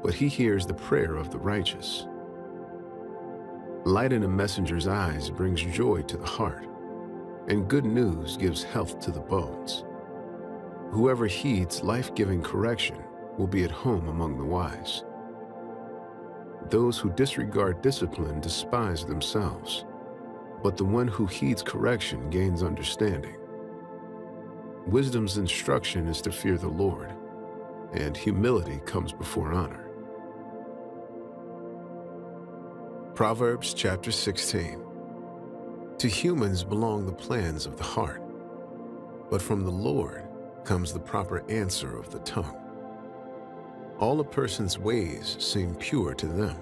S1: but he hears the prayer of the righteous. Light in a messenger's eyes brings joy to the heart, and good news gives health to the bones. Whoever heeds life-giving correction will be at home among the wise. Those who disregard discipline despise themselves, but the one who heeds correction gains understanding. Wisdom's instruction is to fear the Lord, and humility comes before honor. Proverbs chapter 16. To humans belong the plans of the heart, but from the Lord comes the proper answer of the tongue. All a person's ways seem pure to them,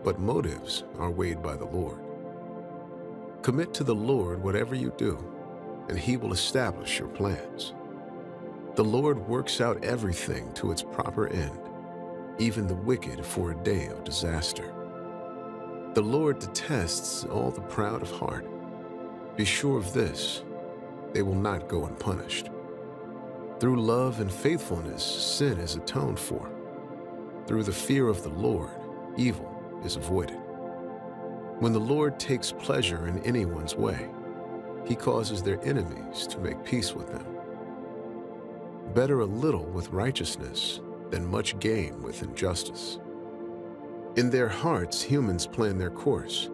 S1: but motives are weighed by the Lord. Commit to the Lord whatever you do, and he will establish your plans. The Lord works out everything to its proper end, even the wicked for a day of disaster. The Lord detests all the proud of heart. Be sure of this, they will not go unpunished. Through love and faithfulness, sin is atoned for. Through the fear of the Lord, evil is avoided. When the Lord takes pleasure in anyone's way, he causes their enemies to make peace with them. Better a little with righteousness than much gain with injustice. In their hearts, humans plan their course,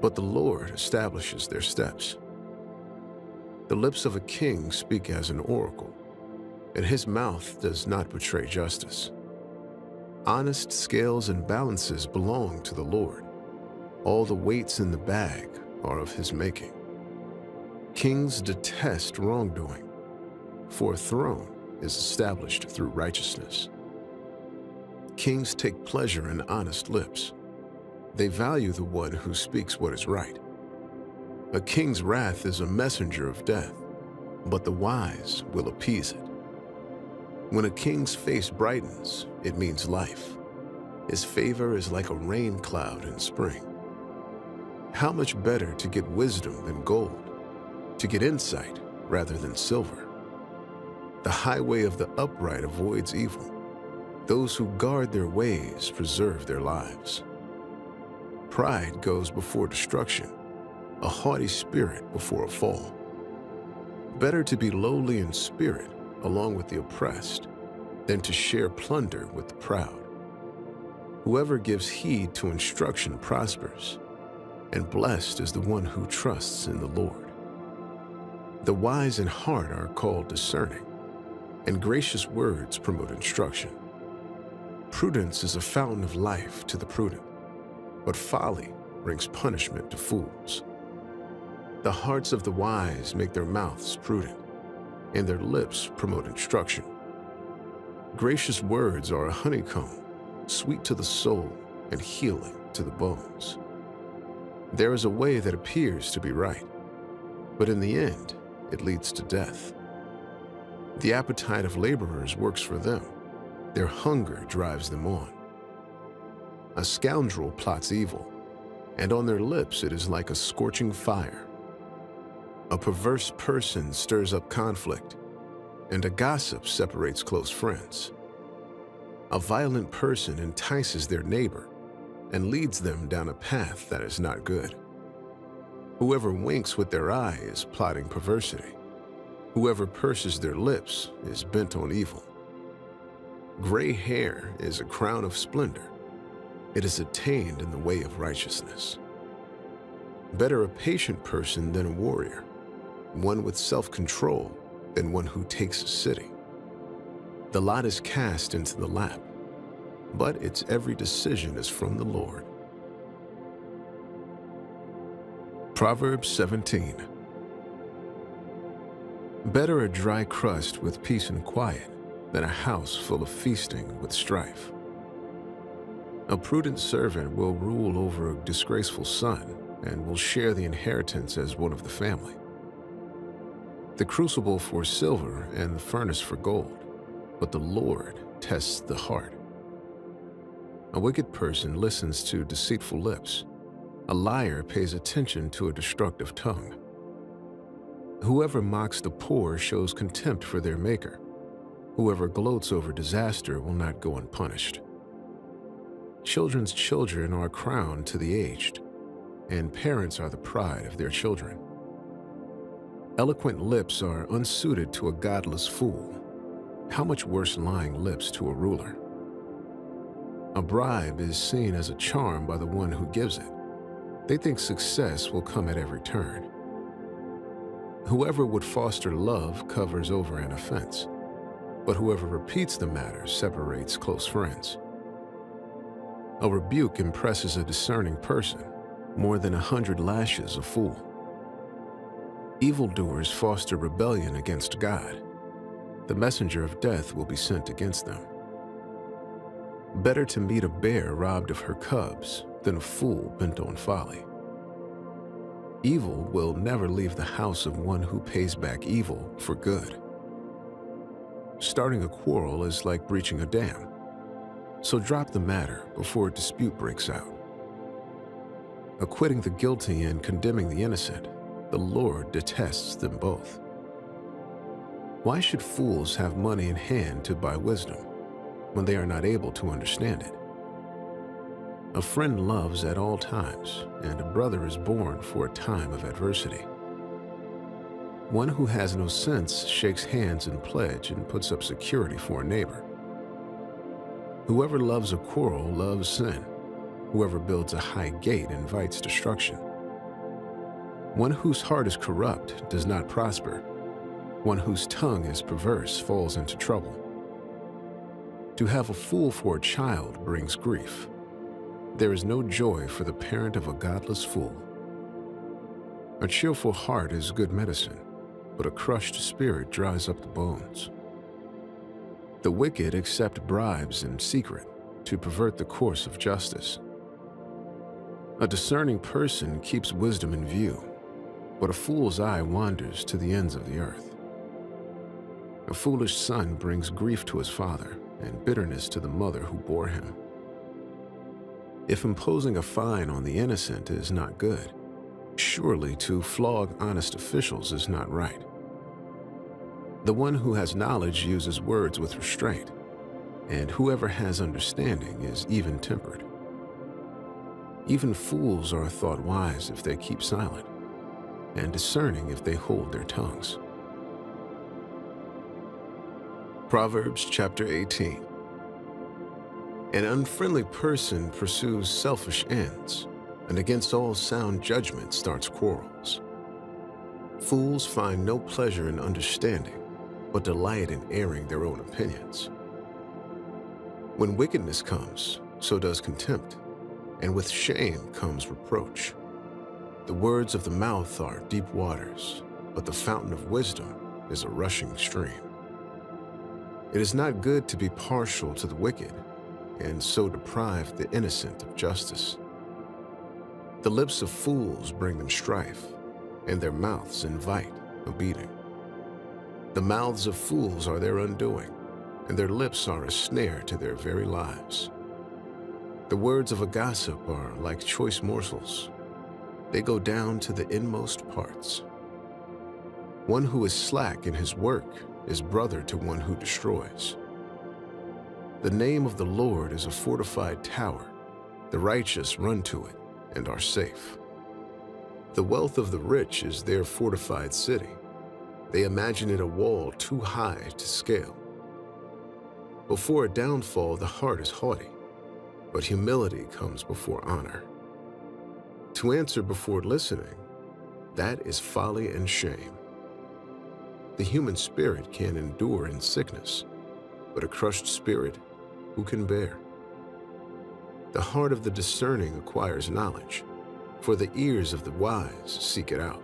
S1: but the Lord establishes their steps. The lips of a king speak as an oracle, and his mouth does not betray justice. Honest scales and balances belong to the Lord. All the weights in the bag are of his making. Kings detest wrongdoing, for a throne is established through righteousness. Kings take pleasure in honest lips. They value the one who speaks what is right. A king's wrath is a messenger of death, but the wise will appease it. When a king's face brightens, it means life. His favor is like a rain cloud in spring. How much better to get wisdom than gold, to get insight rather than silver. The highway of the upright avoids evil, Those who guard their ways preserve their lives. Pride goes before destruction, a haughty spirit before a fall. Better to be lowly in spirit along with the oppressed than to share plunder with the proud. Whoever gives heed to instruction prospers, and blessed is the one who trusts in the Lord. The wise in heart are called discerning, and gracious words promote instruction. Prudence is a fountain of life to the prudent, but folly brings punishment to fools. The hearts of the wise make their mouths prudent, and their lips promote instruction. Gracious words are a honeycomb, sweet to the soul and healing to the bones. There is a way that appears to be right, but in the end, it leads to death. The appetite of laborers works for them. Their hunger drives them on. A scoundrel plots evil, and on their lips it is like a scorching fire. A perverse person stirs up conflict, and a gossip separates close friends. A violent person entices their neighbor and leads them down a path that is not good. Whoever winks with their eye is plotting perversity. Whoever purses their lips is bent on evil. Gray hair is a crown of splendor. It is attained in the way of righteousness. Better a patient person than a warrior, one with self-control than one who takes a city. The lot is cast into the lap, but its every decision is from the Lord. Proverbs 17. Better a dry crust with peace and quiet than a house full of feasting with strife. A prudent servant will rule over a disgraceful son and will share the inheritance as one of the family. The crucible for silver and the furnace for gold, but the Lord tests the heart. A wicked person listens to deceitful lips. A liar pays attention to a destructive tongue. Whoever mocks the poor shows contempt for their maker. Whoever gloats over disaster will not go unpunished. Children's children are a crown to the aged, and parents are the pride of their children. Eloquent lips are unsuited to a godless fool. How much worse lying lips to a ruler? A bribe is seen as a charm by the one who gives it. They think success will come at every turn. Whoever would foster love covers over an offense, but whoever repeats the matter separates close friends. A rebuke impresses a discerning person more than 100 lashes a fool. Evildoers foster rebellion against God. The messenger of death will be sent against them. Better to meet a bear robbed of her cubs than a fool bent on folly. Evil will never leave the house of one who pays back evil for good. Starting a quarrel is like breaching a dam, so drop the matter before a dispute breaks out. Acquitting the guilty and condemning the innocent, the Lord detests them both. Why should fools have money in hand to buy wisdom when they are not able to understand it? A friend loves at all times, and a brother is born for a time of adversity. One who has no sense shakes hands in pledge and puts up security for a neighbor. Whoever loves a quarrel loves sin. Whoever builds a high gate invites destruction. One whose heart is corrupt does not prosper. One whose tongue is perverse falls into trouble. To have a fool for a child brings grief. There is no joy for the parent of a godless fool. A cheerful heart is good medicine, but a crushed spirit dries up the bones. The wicked accept bribes in secret to pervert the course of justice. A discerning person keeps wisdom in view, but a fool's eye wanders to the ends of the earth. A foolish son brings grief to his father and bitterness to the mother who bore him. If imposing a fine on the innocent is not good, surely to flog honest officials is not right. The one who has knowledge uses words with restraint. and whoever has understanding is even-tempered. Even fools are thought wise if they keep silent, and discerning if they hold their tongues. Proverbs chapter 18. An unfriendly person pursues selfish ends, and against all sound judgment starts quarrels. Fools find no pleasure in understanding, but delight in airing their own opinions. When wickedness comes, so does contempt, and with shame comes reproach. The words of the mouth are deep waters, but the fountain of wisdom is a rushing stream. It is not good to be partial to the wicked, and so deprive the innocent of justice. The lips of fools bring them strife, and their mouths invite a beating. The mouths of fools are their undoing, and their lips are a snare to their very lives. The words of a gossip are like choice morsels. They go down to the inmost parts. One who is slack in his work is brother to one who destroys. The name of the Lord is a fortified tower. The righteous run to it and are safe. The wealth of the rich is their fortified city. They imagine it a wall too high to scale. Before a downfall, the heart is haughty, but humility comes before honor. To answer before listening, that is folly and shame. The human spirit can endure in sickness, but a crushed spirit, who can bear? The heart of the discerning acquires knowledge, for the ears of the wise seek it out.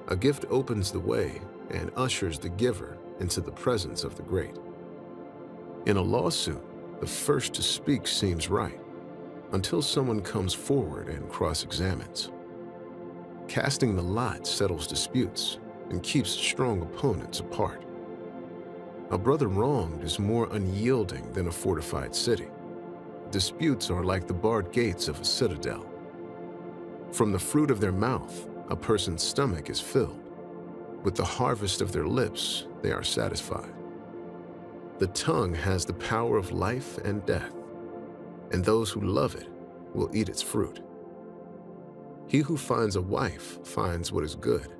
S1: A gift opens the way and ushers the giver into the presence of the great. In a lawsuit, the first to speak seems right, until someone comes forward and cross-examines. Casting the lot settles disputes and keeps strong opponents apart. A brother wronged is more unyielding than a fortified city. Disputes are like the barred gates of a citadel. From the fruit of their mouth, a person's stomach is filled. With the harvest of their lips, they are satisfied. The tongue has the power of life and death, and those who love it will eat its fruit. He who finds a wife finds what is good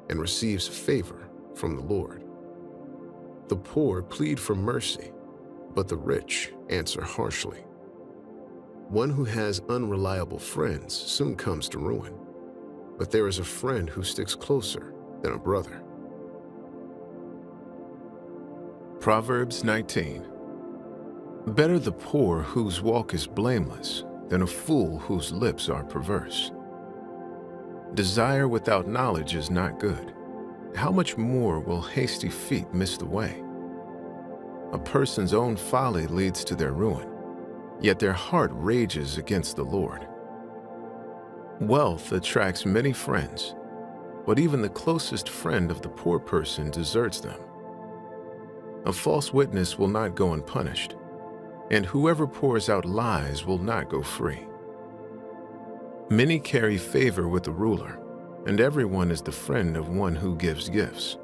S1: and receives favor from the Lord. The poor plead for mercy, but the rich answer harshly. One who has unreliable friends soon comes to ruin, but there is a friend who sticks closer than a brother. Proverbs 19. Better the poor whose walk is blameless than a fool whose lips are perverse. Desire without knowledge is not good. How much more will hasty feet miss the way? A person's own folly leads to their ruin, yet their heart rages against the Lord. Wealth attracts many friends, but even the closest friend of the poor person deserts them. A false witness will not go unpunished, and whoever pours out lies will not go free. Many carry favor with the ruler, and everyone is the friend of one who gives gifts.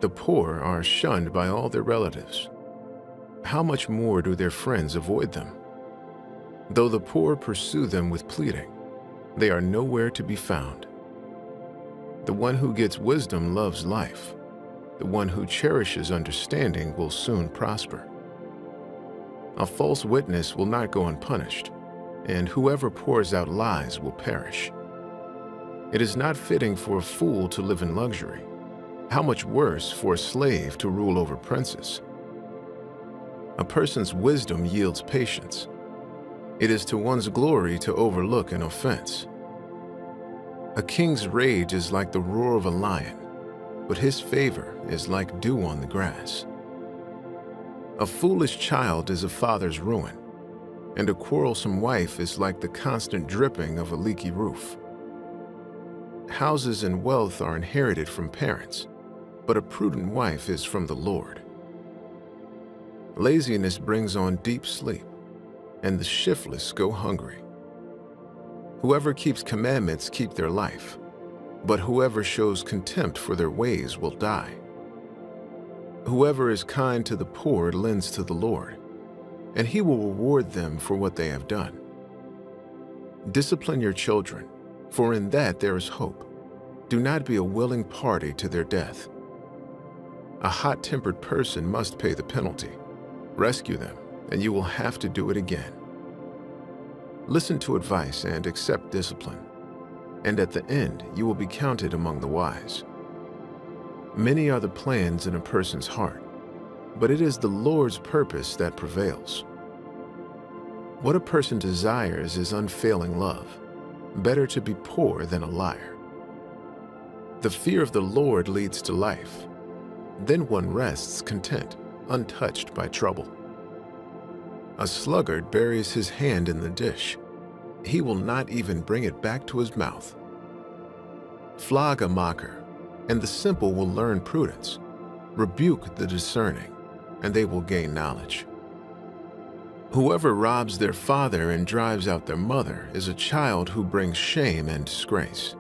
S1: The poor are shunned by all their relatives. How much more do their friends avoid them? Though the poor pursue them with pleading, they are nowhere to be found. The one who gets wisdom loves life. The one who cherishes understanding will soon prosper. A false witness will not go unpunished, and whoever pours out lies will perish. It is not fitting for a fool to live in luxury. How much worse for a slave to rule over princes? A person's wisdom yields patience. It is to one's glory to overlook an offense. A king's rage is like the roar of a lion, but his favor is like dew on the grass. A foolish child is a father's ruin, and a quarrelsome wife is like the constant dripping of a leaky roof. Houses and wealth are inherited from parents, but a prudent wife is from the Lord. Laziness brings on deep sleep, and the shiftless go hungry. Whoever keeps commandments keep their life, but whoever shows contempt for their ways will die. Whoever is kind to the poor lends to the Lord, and he will reward them for what they have done. Discipline your children, for in that there is hope. Do not be a willing party to their death. A hot-tempered person must pay the penalty. Rescue them, and you will have to do it again. Listen to advice and accept discipline, and at the end you will be counted among the wise. Many are the plans in a person's heart, but it is the Lord's purpose that prevails. What a person desires is unfailing love. Better to be poor than a liar. The fear of the Lord leads to life. Then one rests content, untouched by trouble. A sluggard buries his hand in the dish. He will not even bring it back to his mouth. Flog a mocker, and the simple will learn prudence. Rebuke the discerning, and they will gain knowledge. Whoever robs their father and drives out their mother is a child who brings shame and disgrace.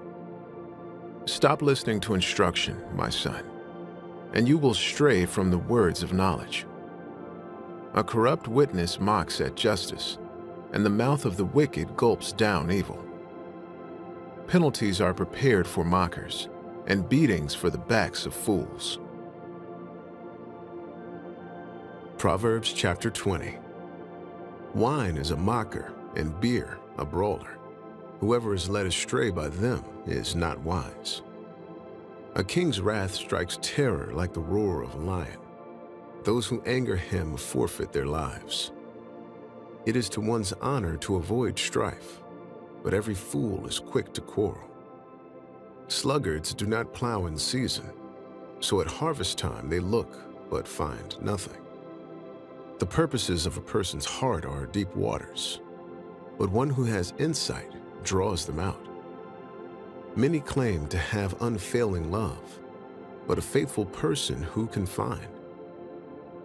S1: Stop listening to instruction, my son, and you will stray from the words of knowledge. A corrupt witness mocks at justice, and the mouth of the wicked gulps down evil. Penalties are prepared for mockers, and beatings for the backs of fools. Proverbs chapter 20. Wine is a mocker, and beer a brawler. Whoever is led astray by them is not wise. A king's wrath strikes terror like the roar of a lion. Those who anger him forfeit their lives. It is to one's honor to avoid strife, but every fool is quick to quarrel. Sluggards do not plow in season, so at harvest time they look but find nothing. The purposes of a person's heart are deep waters, but one who has insight draws them out. Many claim to have unfailing love, but a faithful person who can find?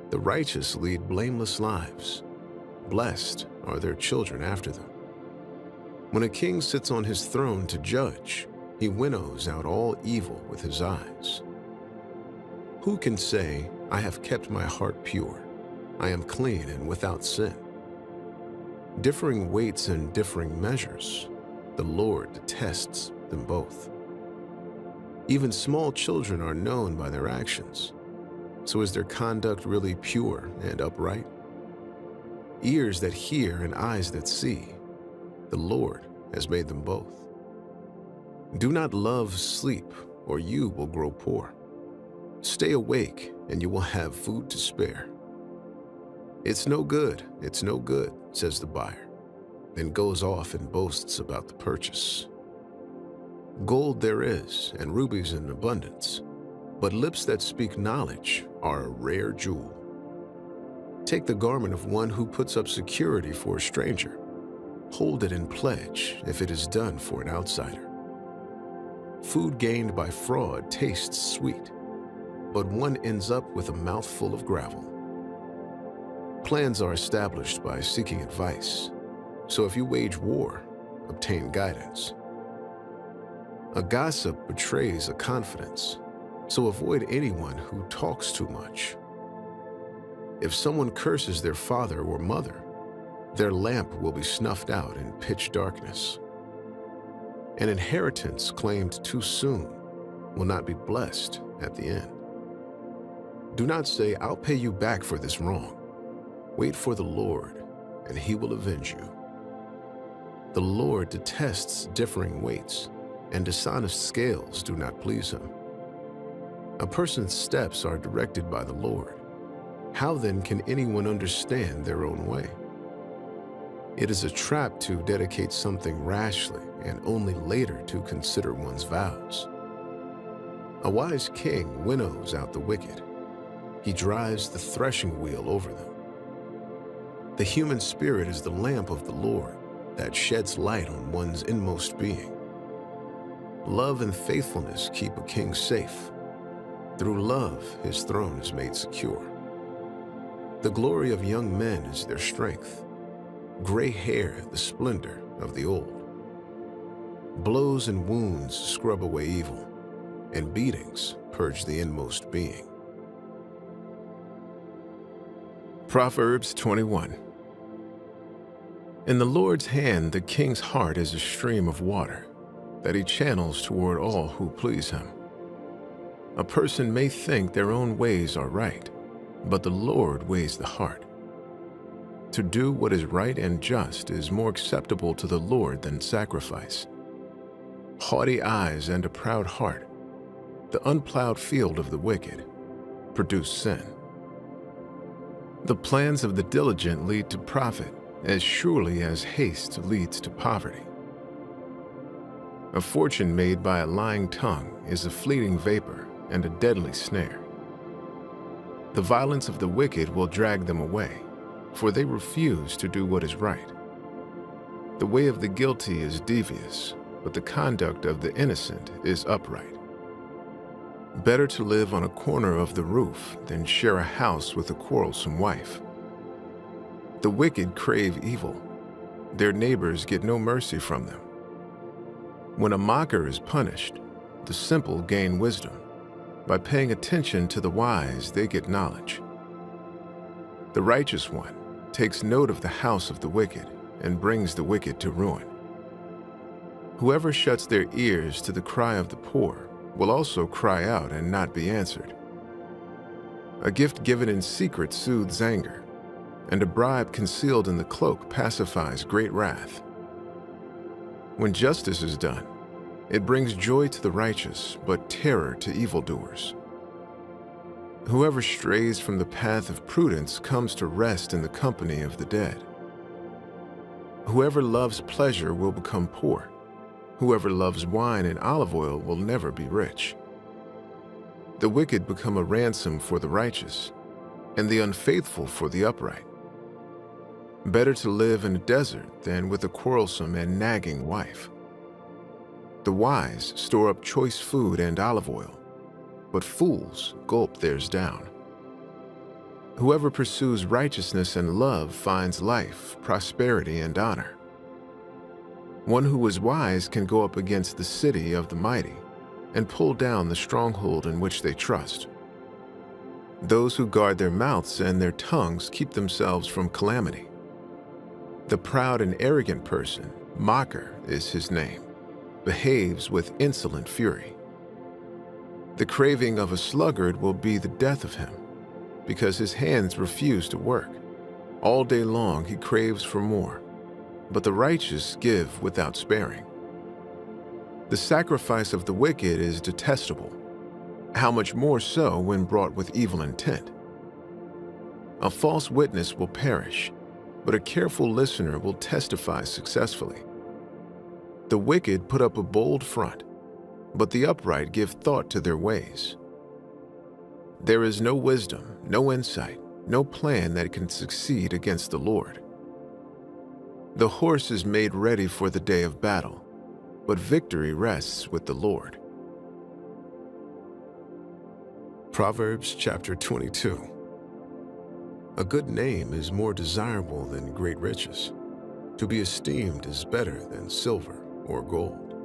S1: The righteous lead blameless lives. Blessed are their children after them. When a king sits on his throne to judge, he winnows out all evil with his eyes. Who can say, I have kept my heart pure? I am clean and without sin. Differing weights and differing measures, the Lord detests them both. Even small children are known by their actions. So is their conduct really pure and upright? Ears that hear and eyes that see, the Lord has made them both. Do not love sleep, or you will grow poor. Stay awake, and you will have food to spare. It's no good, says the buyer, then goes off and boasts about the purchase. Gold there is, and rubies in abundance, but lips that speak knowledge are a rare jewel. Take the garment of one who puts up security for a stranger. Hold it in pledge if it is done for an outsider. Food gained by fraud tastes sweet, but one ends up with a mouthful of gravel. Plans are established by seeking advice, so if you wage war, obtain guidance. A gossip betrays a confidence, so avoid anyone who talks too much. If someone curses their father or mother, their lamp will be snuffed out in pitch darkness. An inheritance claimed too soon will not be blessed at the end. Do not say, I'll pay you back for this wrong. Wait for the Lord, and he will avenge you. The Lord detests differing weights, and dishonest scales do not please him. A person's steps are directed by the Lord. How then can anyone understand their own way? It is a trap to dedicate something rashly and only later to consider one's vows. A wise king winnows out the wicked. He drives the threshing wheel over them. The human spirit is the lamp of the Lord that sheds light on one's inmost being. Love and faithfulness keep a king safe. Through love, his throne is made secure. The glory of young men is their strength. Gray hair, the splendor of the old. Blows and wounds scrub away evil, and beatings purge the inmost being. Proverbs 21. In the Lord's hand the king's heart is a stream of water, that he channels toward all who please him. A person may think their own ways are right, but the Lord weighs the heart. To do what is right and just is more acceptable to the Lord than sacrifice. Haughty eyes and a proud heart, the unplowed field of the wicked, produce sin. The plans of the diligent lead to profit, as surely as haste leads to poverty. A fortune made by a lying tongue is a fleeting vapor and a deadly snare. The violence of the wicked will drag them away, for they refuse to do what is right. The way of the guilty is devious, but the conduct of the innocent is upright. Better to live on a corner of the roof than share a house with a quarrelsome wife. The wicked crave evil. Their neighbors get no mercy from them. When a mocker is punished, the simple gain wisdom. By paying attention to the wise, they get knowledge. The righteous one takes note of the house of the wicked and brings the wicked to ruin. Whoever shuts their ears to the cry of the poor will also cry out and not be answered. A gift given in secret soothes anger, and a bribe concealed in the cloak pacifies great wrath. When justice is done, it brings joy to the righteous, but terror to evildoers. Whoever strays from the path of prudence comes to rest in the company of the dead. Whoever loves pleasure will become poor. Whoever loves wine and olive oil will never be rich. The wicked become a ransom for the righteous, and the unfaithful for the upright. Better to live in a desert than with a quarrelsome and nagging wife. The wise store up choice food and olive oil, but fools gulp theirs down. Whoever pursues righteousness and love finds life, prosperity, and honor. One who is wise can go up against the city of the mighty and pull down the stronghold in which they trust. Those who guard their mouths and their tongues keep themselves from calamity. The proud and arrogant person, mocker is his name, behaves with insolent fury. The craving of a sluggard will be the death of him, because his hands refuse to work. All day long he craves for more, but the righteous give without sparing. The sacrifice of the wicked is detestable. How much more so when brought with evil intent? A false witness will perish, but a careful listener will testify successfully. The wicked put up a bold front, but the upright give thought to their ways. There is no wisdom, no insight, no plan that can succeed against the Lord. The horse is made ready for the day of battle, but victory rests with the Lord. Proverbs chapter 22. A good name is more desirable than great riches. To be esteemed is better than silver or gold.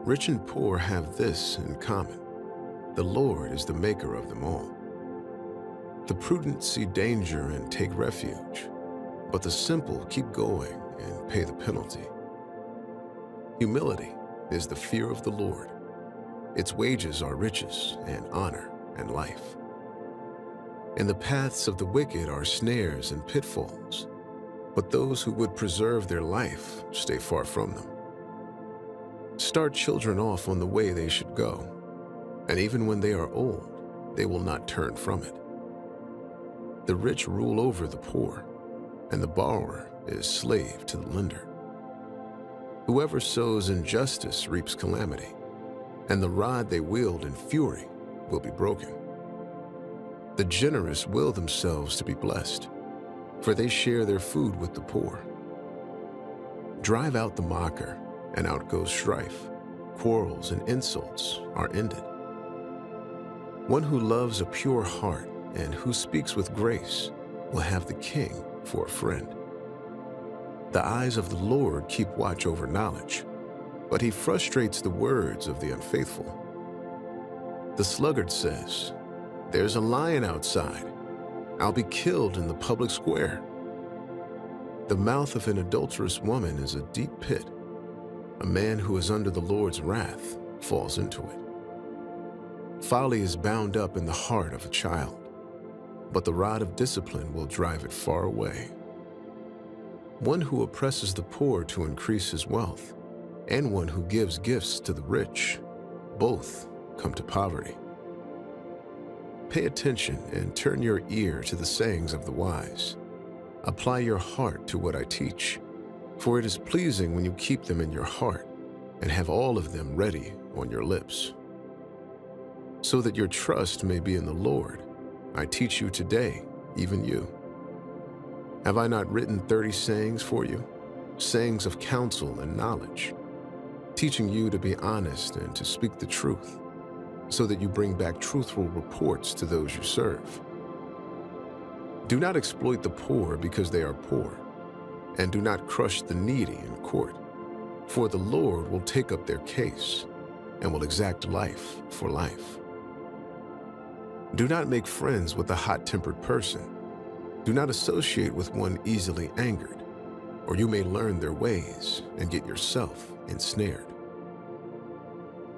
S1: Rich and poor have this in common: the Lord is the maker of them all. The prudent see danger and take refuge, but the simple keep going and pay the penalty. Humility is the fear of the Lord. Its wages are riches and honor and life. In the paths of the wicked are snares and pitfalls, but those who would preserve their life stay far from them. Start children off on the way they should go, and even when they are old, they will not turn from it. The rich rule over the poor, and the borrower is slave to the lender. Whoever sows injustice reaps calamity, and the rod they wield in fury will be broken. The generous will themselves to be blessed, for they share their food with the poor. Drive out the mocker, and out goes strife. Quarrels and insults are ended. One who loves a pure heart and who speaks with grace will have the king for a friend. The eyes of the Lord keep watch over knowledge, but he frustrates the words of the unfaithful. The sluggard says, "There's a lion outside," I'll be killed in the public square. The mouth of an adulterous woman is a deep pit. A man who is under the Lord's wrath falls into it. Folly is bound up in the heart of a child, but the rod of discipline will drive it far away. One who oppresses the poor to increase his wealth, and one who gives gifts to the rich, both come to poverty. Pay attention and turn your ear to the sayings of the wise. Apply your heart to what I teach, for it is pleasing when you keep them in your heart and have all of them ready on your lips. So that your trust may be in the Lord, I teach you today, even you. Have I not written 30 sayings for you, sayings of counsel and knowledge, teaching you to be honest and to speak the truth, so that you bring back truthful reports to those you serve? Do not exploit the poor because they are poor, and do not crush the needy in court, for the Lord will take up their case and will exact life for life. Do not make friends with a hot-tempered person. Do not associate with one easily angered, or you may learn their ways and get yourself ensnared.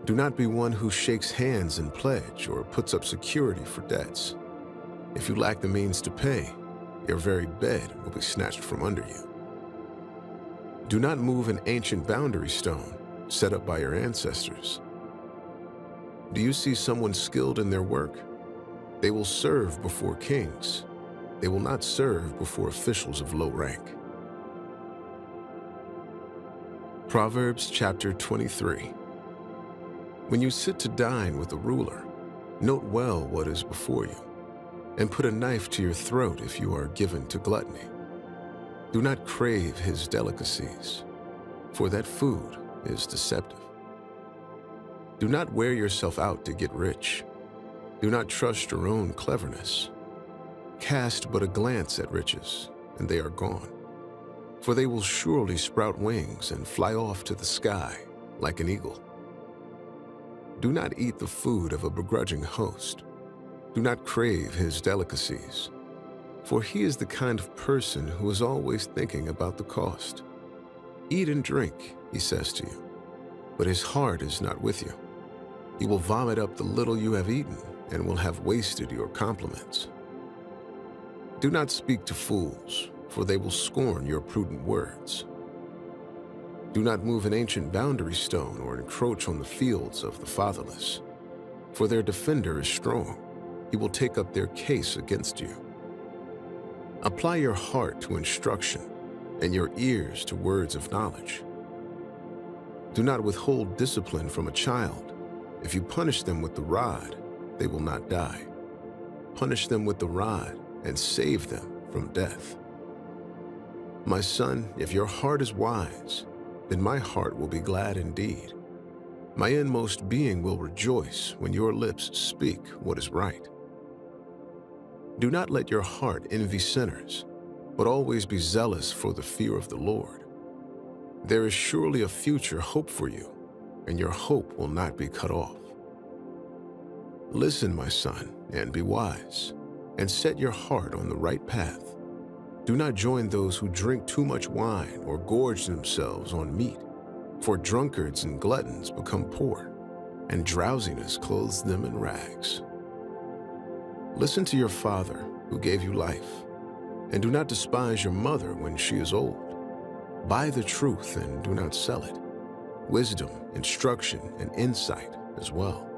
S1: Do not be one who shakes hands in pledge or puts up security for debts. If you lack the means to pay, your very bed will be snatched from under you. Do not move an ancient boundary stone set up by your ancestors. Do you see someone skilled in their work? They will serve before kings. They will not serve before officials of low rank. Proverbs chapter 23. When you sit to dine with a ruler, note well what is before you, and put a knife to your throat if you are given to gluttony. Do not crave his delicacies, for that food is deceptive. Do not wear yourself out to get rich. Do not trust your own cleverness. Cast but a glance at riches, and they are gone, for they will surely sprout wings and fly off to the sky like an eagle. Do not eat the food of a begrudging host. Do not crave his delicacies, for he is the kind of person who is always thinking about the cost. Eat and drink, he says to you, but his heart is not with you. He will vomit up the little you have eaten and will have wasted your compliments. Do not speak to fools, for they will scorn your prudent words. Do not move an ancient boundary stone or encroach on the fields of the fatherless, for their defender is strong. He will take up their case against you. Apply your heart to instruction and your ears to words of knowledge. Do not withhold discipline from a child. If you punish them with the rod, they will not die. Punish them with the rod and save them from death. My son, if your heart is wise, then my heart will be glad indeed. My inmost being will rejoice when your lips speak what is right. Do not let your heart envy sinners, but always be zealous for the fear of the Lord. There is surely a future hope for you, and your hope will not be cut off. Listen, my son, and be wise, and set your heart on the right path. Do not join those who drink too much wine or gorge themselves on meat, for drunkards and gluttons become poor, and drowsiness clothes them in rags. Listen to your father, who gave you life, and do not despise your mother when she is old. Buy the truth and do not sell it, wisdom, instruction, and insight as well.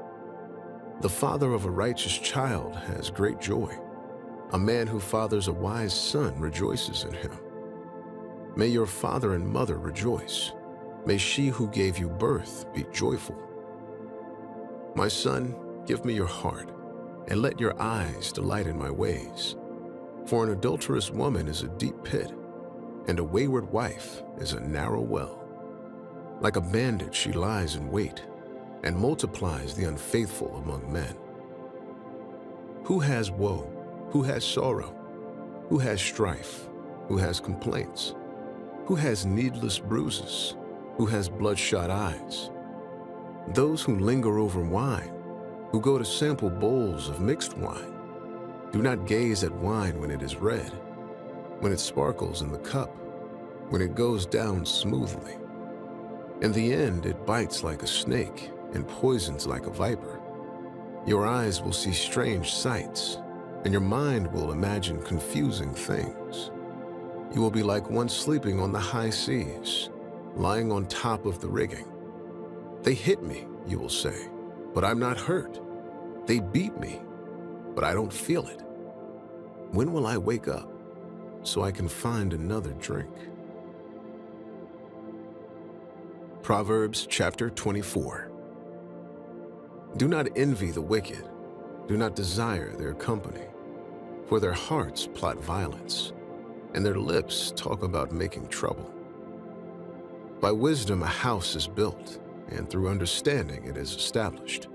S1: The father of a righteous child has great joy. A man who fathers a wise son rejoices in him. May your father and mother rejoice. May she who gave you birth be joyful. My son, give me your heart, and let your eyes delight in my ways. For an adulterous woman is a deep pit, and a wayward wife is a narrow well. Like a bandit she lies in wait, and multiplies the unfaithful among men. Who has woe? Who has sorrow? Who has strife? Who has complaints? Who has needless bruises? Who has bloodshot eyes? Those who linger over wine, who go to sample bowls of mixed wine. Do not gaze at wine when it is red, when it sparkles in the cup, when it goes down smoothly. In the end, it bites like a snake and poisons like a viper. Your eyes will see strange sights, and your mind will imagine confusing things. You will be like one sleeping on the high seas, lying on top of the rigging. They hit me, you will say, but I'm not hurt. They beat me, but I don't feel it. When will I wake up so I can find another drink? Proverbs chapter 24. Do not envy the wicked. Do not desire their company, for their hearts plot violence, and their lips talk about making trouble. By wisdom a house is built, and through understanding it is established.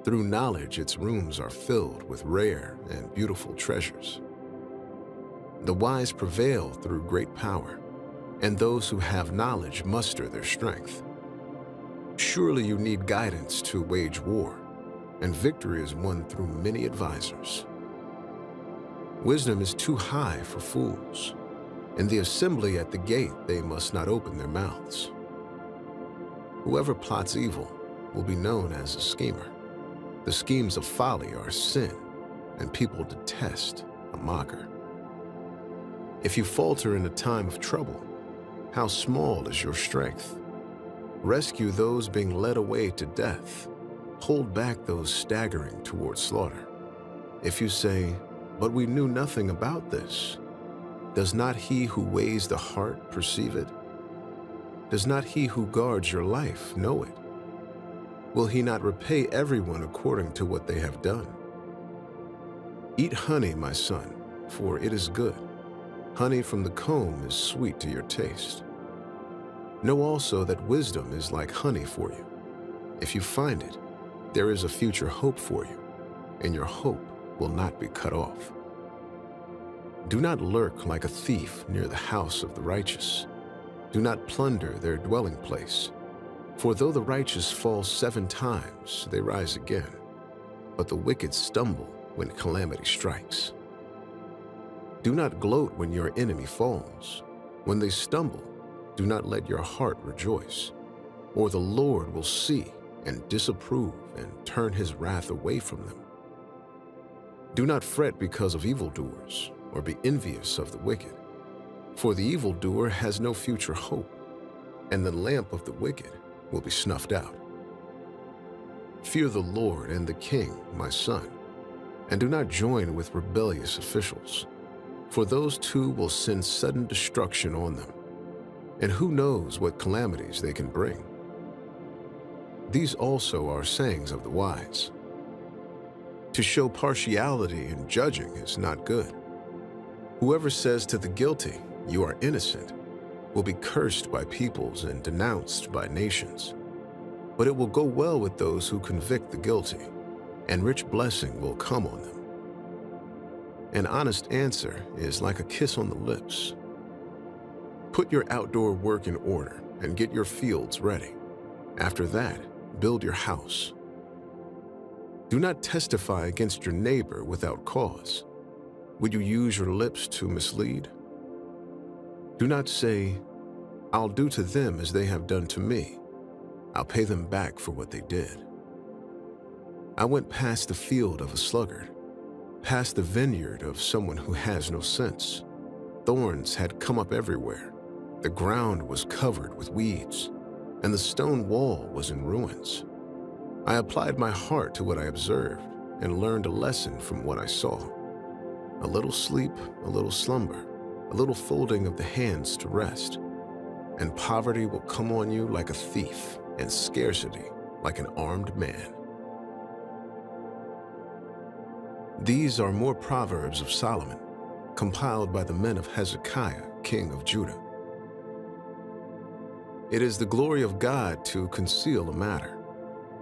S1: Through knowledge its rooms are filled with rare and beautiful treasures. The wise prevail through great power, and those who have knowledge muster their strength. Surely you need guidance to wage war, and victory is won through many advisors. Wisdom is too high for fools. In the assembly at the gate they must not open their mouths. Whoever plots evil will be known as a schemer. The schemes of folly are sin, and people detest a mocker. If you falter in a time of trouble, how small is your strength? Rescue those being led away to death. Hold back those staggering towards slaughter. If you say, "But we knew nothing about this," does not he who weighs the heart perceive it? Does not he who guards your life know it? Will he not repay everyone according to what they have done? Eat honey, my son, for it is good. Honey from the comb is sweet to your taste. Know also that wisdom is like honey for you. If you find it, there is a future hope for you, and your hope will not be cut off. Do not lurk like a thief near the house of the righteous. Do not plunder their dwelling place. For though the righteous fall 7 times, they rise again, but the wicked stumble when calamity strikes. Do not gloat when your enemy falls. When they stumble, do not let your heart rejoice, or the Lord will see and disapprove and turn his wrath away from them. Do not fret because of evildoers, or be envious of the wicked, for the evildoer has no future hope, and the lamp of the wicked will be snuffed out. Fear the Lord and the King, my son, and do not join with rebellious officials, for those two will send sudden destruction on them, and who knows what calamities they can bring. These also are sayings of the wise. To show partiality in judging is not good. Whoever says to the guilty, "You are innocent," will be cursed by peoples and denounced by nations. But it will go well with those who convict the guilty, and rich blessing will come on them. An honest answer is like a kiss on the lips. Put your outdoor work in order and get your fields ready. After that, build your house. Do not testify against your neighbor without cause. Would you use your lips to mislead? Do not say, "I'll do to them as they have done to me. I'll pay them back for what they did." I went past the field of a sluggard, past the vineyard of someone who has no sense. Thorns had come up everywhere. The ground was covered with weeds, and the stone wall was in ruins. I applied my heart to what I observed and learned a lesson from what I saw. A little sleep, a little slumber, a little folding of the hands to rest, and poverty will come on you like a thief, and scarcity like an armed man. These are more Proverbs of Solomon, compiled by the men of Hezekiah, king of Judah. It is the glory of God to conceal a matter.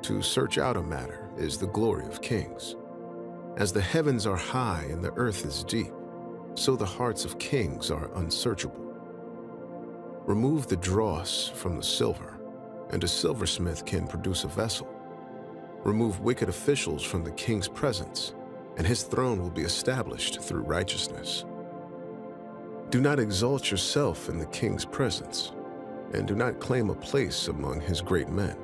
S1: To search out a matter is the glory of kings. As the heavens are high and the earth is deep, so the hearts of kings are unsearchable. Remove the dross from the silver, and a silversmith can produce a vessel. Remove wicked officials from the king's presence, and his throne will be established through righteousness. Do not exalt yourself in the king's presence, and do not claim a place among his great men.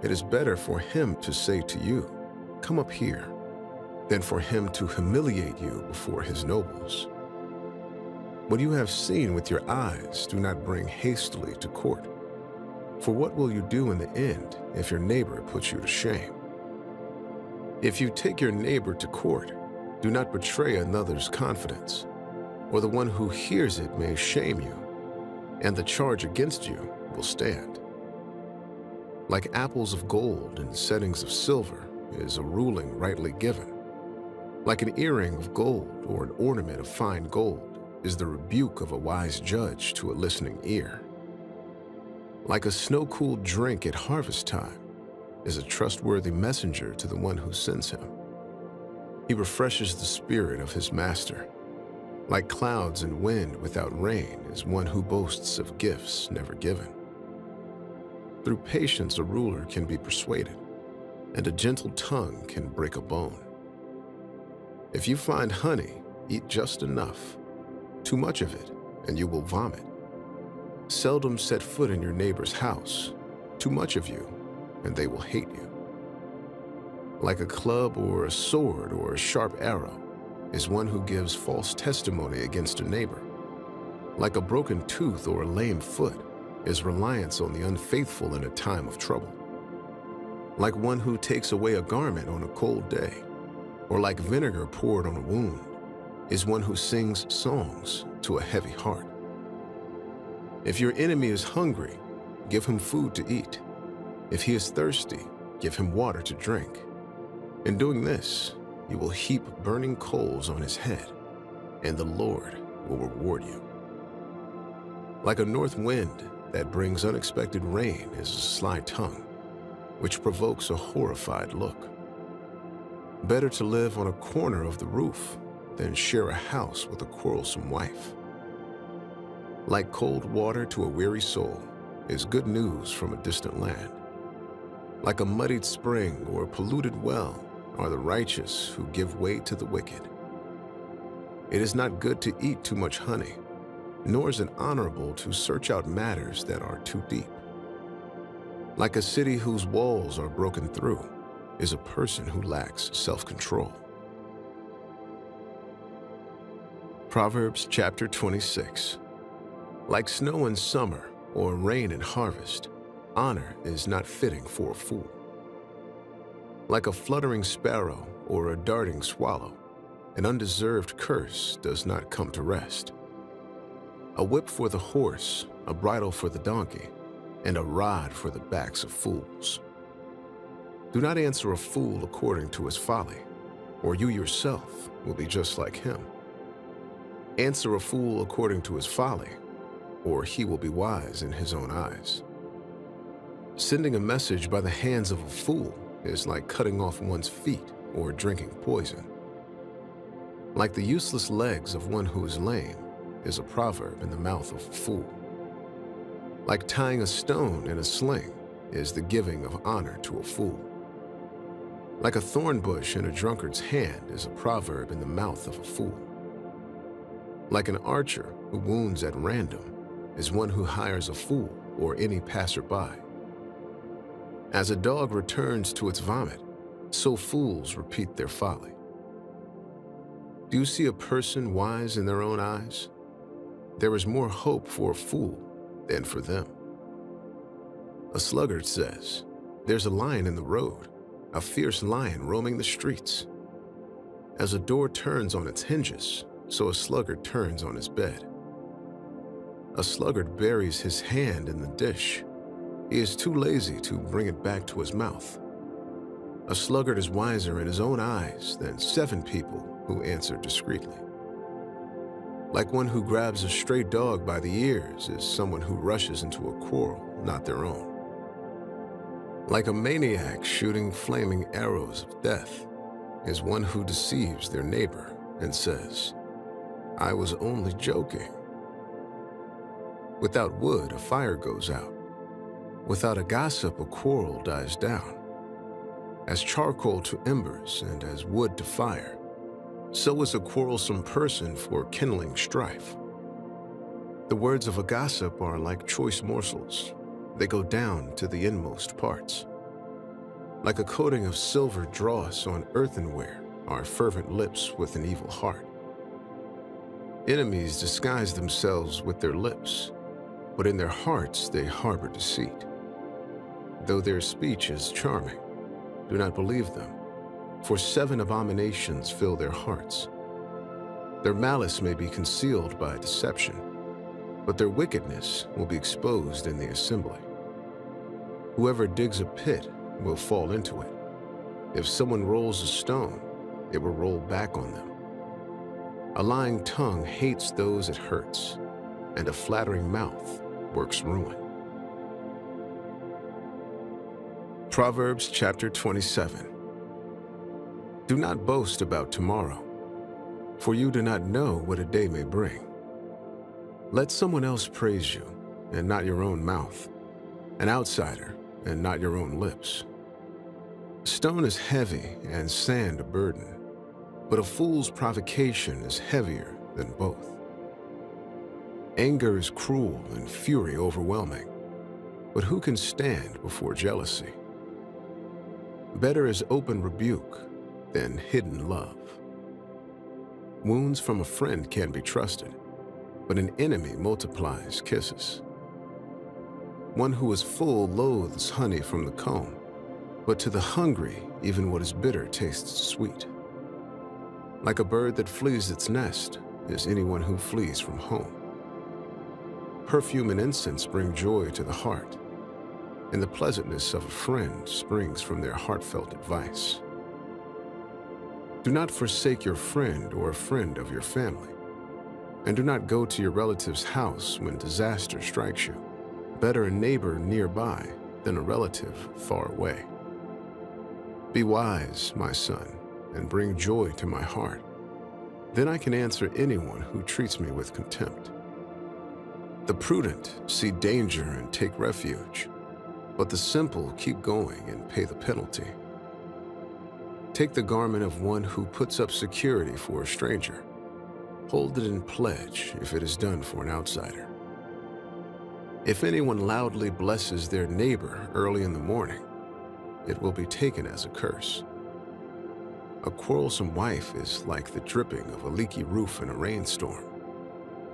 S1: It is better for him to say to you, "Come up here," than for him to humiliate you before his nobles. What you have seen with your eyes, do not bring hastily to court. For what will you do in the end if your neighbor puts you to shame? If you take your neighbor to court, do not betray another's confidence, or the one who hears it may shame you, and the charge against you will stand. Like apples of gold and settings of silver is a ruling rightly given. Like an earring of gold or an ornament of fine gold is the rebuke of a wise judge to a listening ear. Like a snow-cooled drink at harvest time is a trustworthy messenger to the one who sends him. He refreshes the spirit of his master. Like clouds and wind without rain is one who boasts of gifts never given. Through patience a ruler can be persuaded, and a gentle tongue can break a bone. If you find honey, eat just enough. Too much of it, and you will vomit. Seldom set foot in your neighbor's house. Too much of you, and they will hate you. Like a club or a sword or a sharp arrow is one who gives false testimony against a neighbor. Like a broken tooth or a lame foot is reliance on the unfaithful in a time of trouble. Like one who takes away a garment on a cold day, or like vinegar poured on a wound, is one who sings songs to a heavy heart. If your enemy is hungry, give him food to eat. If he is thirsty, give him water to drink. In doing this, you will heap burning coals on his head, and the Lord will reward you. Like a north wind that brings unexpected rain is a sly tongue, which provokes a horrified look. Better to live on a corner of the roof than share a house with a quarrelsome wife. Like cold water to a weary soul is good news from a distant land. Like a muddied spring or a polluted well are the righteous who give way to the wicked. It is not good to eat too much honey, nor is it honorable to search out matters that are too deep. Like a city whose walls are broken through is a person who lacks self-control. Proverbs chapter 26. Like snow in summer or rain in harvest, honor is not fitting for a fool. Like a fluttering sparrow or a darting swallow, an undeserved curse does not come to rest. A whip for the horse, a bridle for the donkey, and a rod for the backs of fools. Do not answer a fool according to his folly, or you yourself will be just like him. Answer a fool according to his folly, or he will be wise in his own eyes. Sending a message by the hands of a fool is like cutting off one's feet or drinking poison. Like the useless legs of one who is lame is a proverb in the mouth of a fool. Like tying a stone in a sling is the giving of honor to a fool. Like a thorn bush in a drunkard's hand is a proverb in the mouth of a fool. Like an archer who wounds at random is one who hires a fool or any passerby. As a dog returns to its vomit, so fools repeat their folly. Do you see a person wise in their own eyes? There is more hope for a fool than for them. A sluggard says, "There's a lion in the road, a fierce lion roaming the streets." As a door turns on its hinges, so a sluggard turns on his bed. A sluggard buries his hand in the dish. He is too lazy to bring it back to his mouth. A sluggard is wiser in his own eyes than 7 people who answer discreetly. Like one who grabs a stray dog by the ears is someone who rushes into a quarrel not their own. Like a maniac shooting flaming arrows of death is one who deceives their neighbor and says, "I was only joking." Without wood, a fire goes out. Without a gossip, a quarrel dies down. As charcoal to embers and as wood to fire, So is a quarrelsome person for kindling strife. The words of a gossip are like choice morsels. They go down to the inmost parts. Like a coating of silver dross on earthenware are fervent lips with an evil heart. Enemies disguise themselves with their lips, but in their hearts they harbor deceit. Though their speech is charming, do not believe them, for 7 abominations fill their hearts. Their malice may be concealed by deception, but their wickedness will be exposed in the assembly. Whoever digs a pit will fall into it. If someone rolls a stone, it will roll back on them. A lying tongue hates those it hurts, and a flattering mouth works ruin. Proverbs chapter 27. Do not boast about tomorrow, for you do not know what a day may bring. Let someone else praise you, and not your own mouth, an outsider, and not your own lips. Stone is heavy and sand a burden, but a fool's provocation is heavier than both. Anger is cruel and fury overwhelming, but who can stand before jealousy? Better is open rebuke than hidden love. Wounds from a friend can be trusted, but an enemy multiplies kisses. One who is full loathes honey from the comb, but to the hungry, even what is bitter tastes sweet. Like a bird that flees its nest is anyone who flees from home. Perfume and incense bring joy to the heart, and the pleasantness of a friend springs from their heartfelt advice. Do not forsake your friend or a friend of your family, and do not go to your relative's house when disaster strikes you. Better a neighbor nearby than a relative far away. Be wise, my son, and bring joy to my heart. Then I can answer anyone who treats me with contempt. The prudent see danger and take refuge, but the simple keep going and pay the penalty. Take the garment of one who puts up security for a stranger. Hold it in pledge if it is done for an outsider. If anyone loudly blesses their neighbor early in the morning, it will be taken as a curse. A quarrelsome wife is like the dripping of a leaky roof in a rainstorm.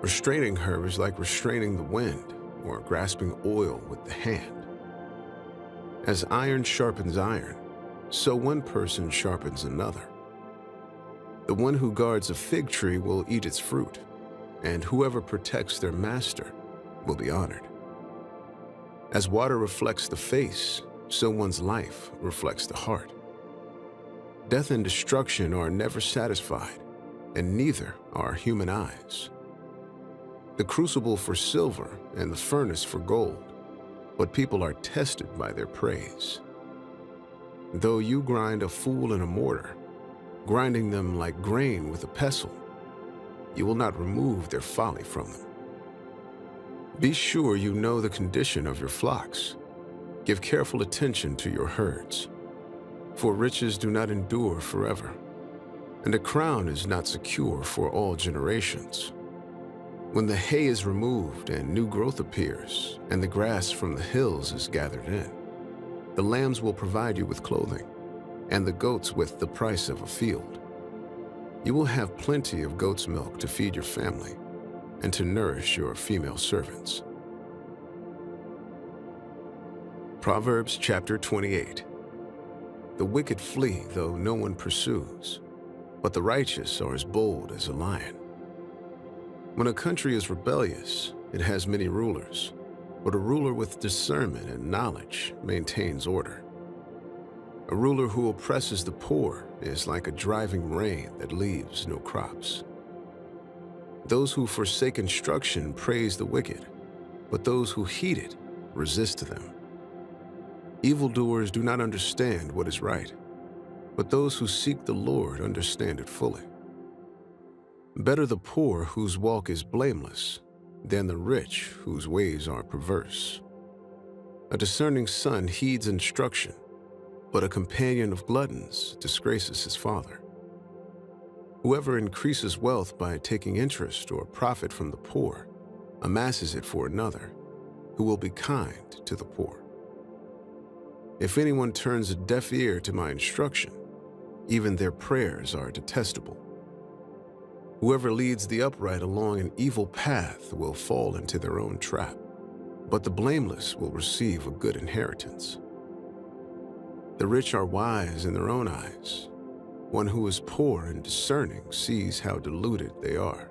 S1: Restraining her is like restraining the wind or grasping oil with the hand. As iron sharpens iron, so one person sharpens another. The one who guards a fig tree will eat its fruit, and whoever protects their master will be honored. As water reflects the face, so one's life reflects the heart. Death and destruction are never satisfied, and neither are human eyes. The crucible for silver and the furnace for gold, but people are tested by their praise. Though you grind a fool in a mortar, grinding them like grain with a pestle, you will not remove their folly from them. Be sure you know the condition of your flocks. Give careful attention to your herds, for riches do not endure forever, and a crown is not secure for all generations. When the hay is removed and new growth appears, and the grass from the hills is gathered in, the lambs will provide you with clothing, and the goats with the price of a field. You will have plenty of goat's milk to feed your family and to nourish your female servants. Proverbs chapter 28. The wicked flee, though no one pursues, but the righteous are as bold as a lion. When a country is rebellious, it has many rulers, but a ruler with discernment and knowledge maintains order. A ruler who oppresses the poor is like a driving rain that leaves no crops. Those who forsake instruction praise the wicked, but those who heed it resist them. Evildoers do not understand what is right, but those who seek the Lord understand it fully. Better the poor whose walk is blameless than the rich whose ways are perverse. A discerning son heeds instruction, but a companion of gluttons disgraces his father. Whoever increases wealth by taking interest or profit from the poor amasses it for another, who will be kind to the poor. If anyone turns a deaf ear to my instruction, even their prayers are detestable. Whoever leads the upright along an evil path will fall into their own trap, but the blameless will receive a good inheritance. The rich are wise in their own eyes. One who is poor and discerning sees how deluded they are.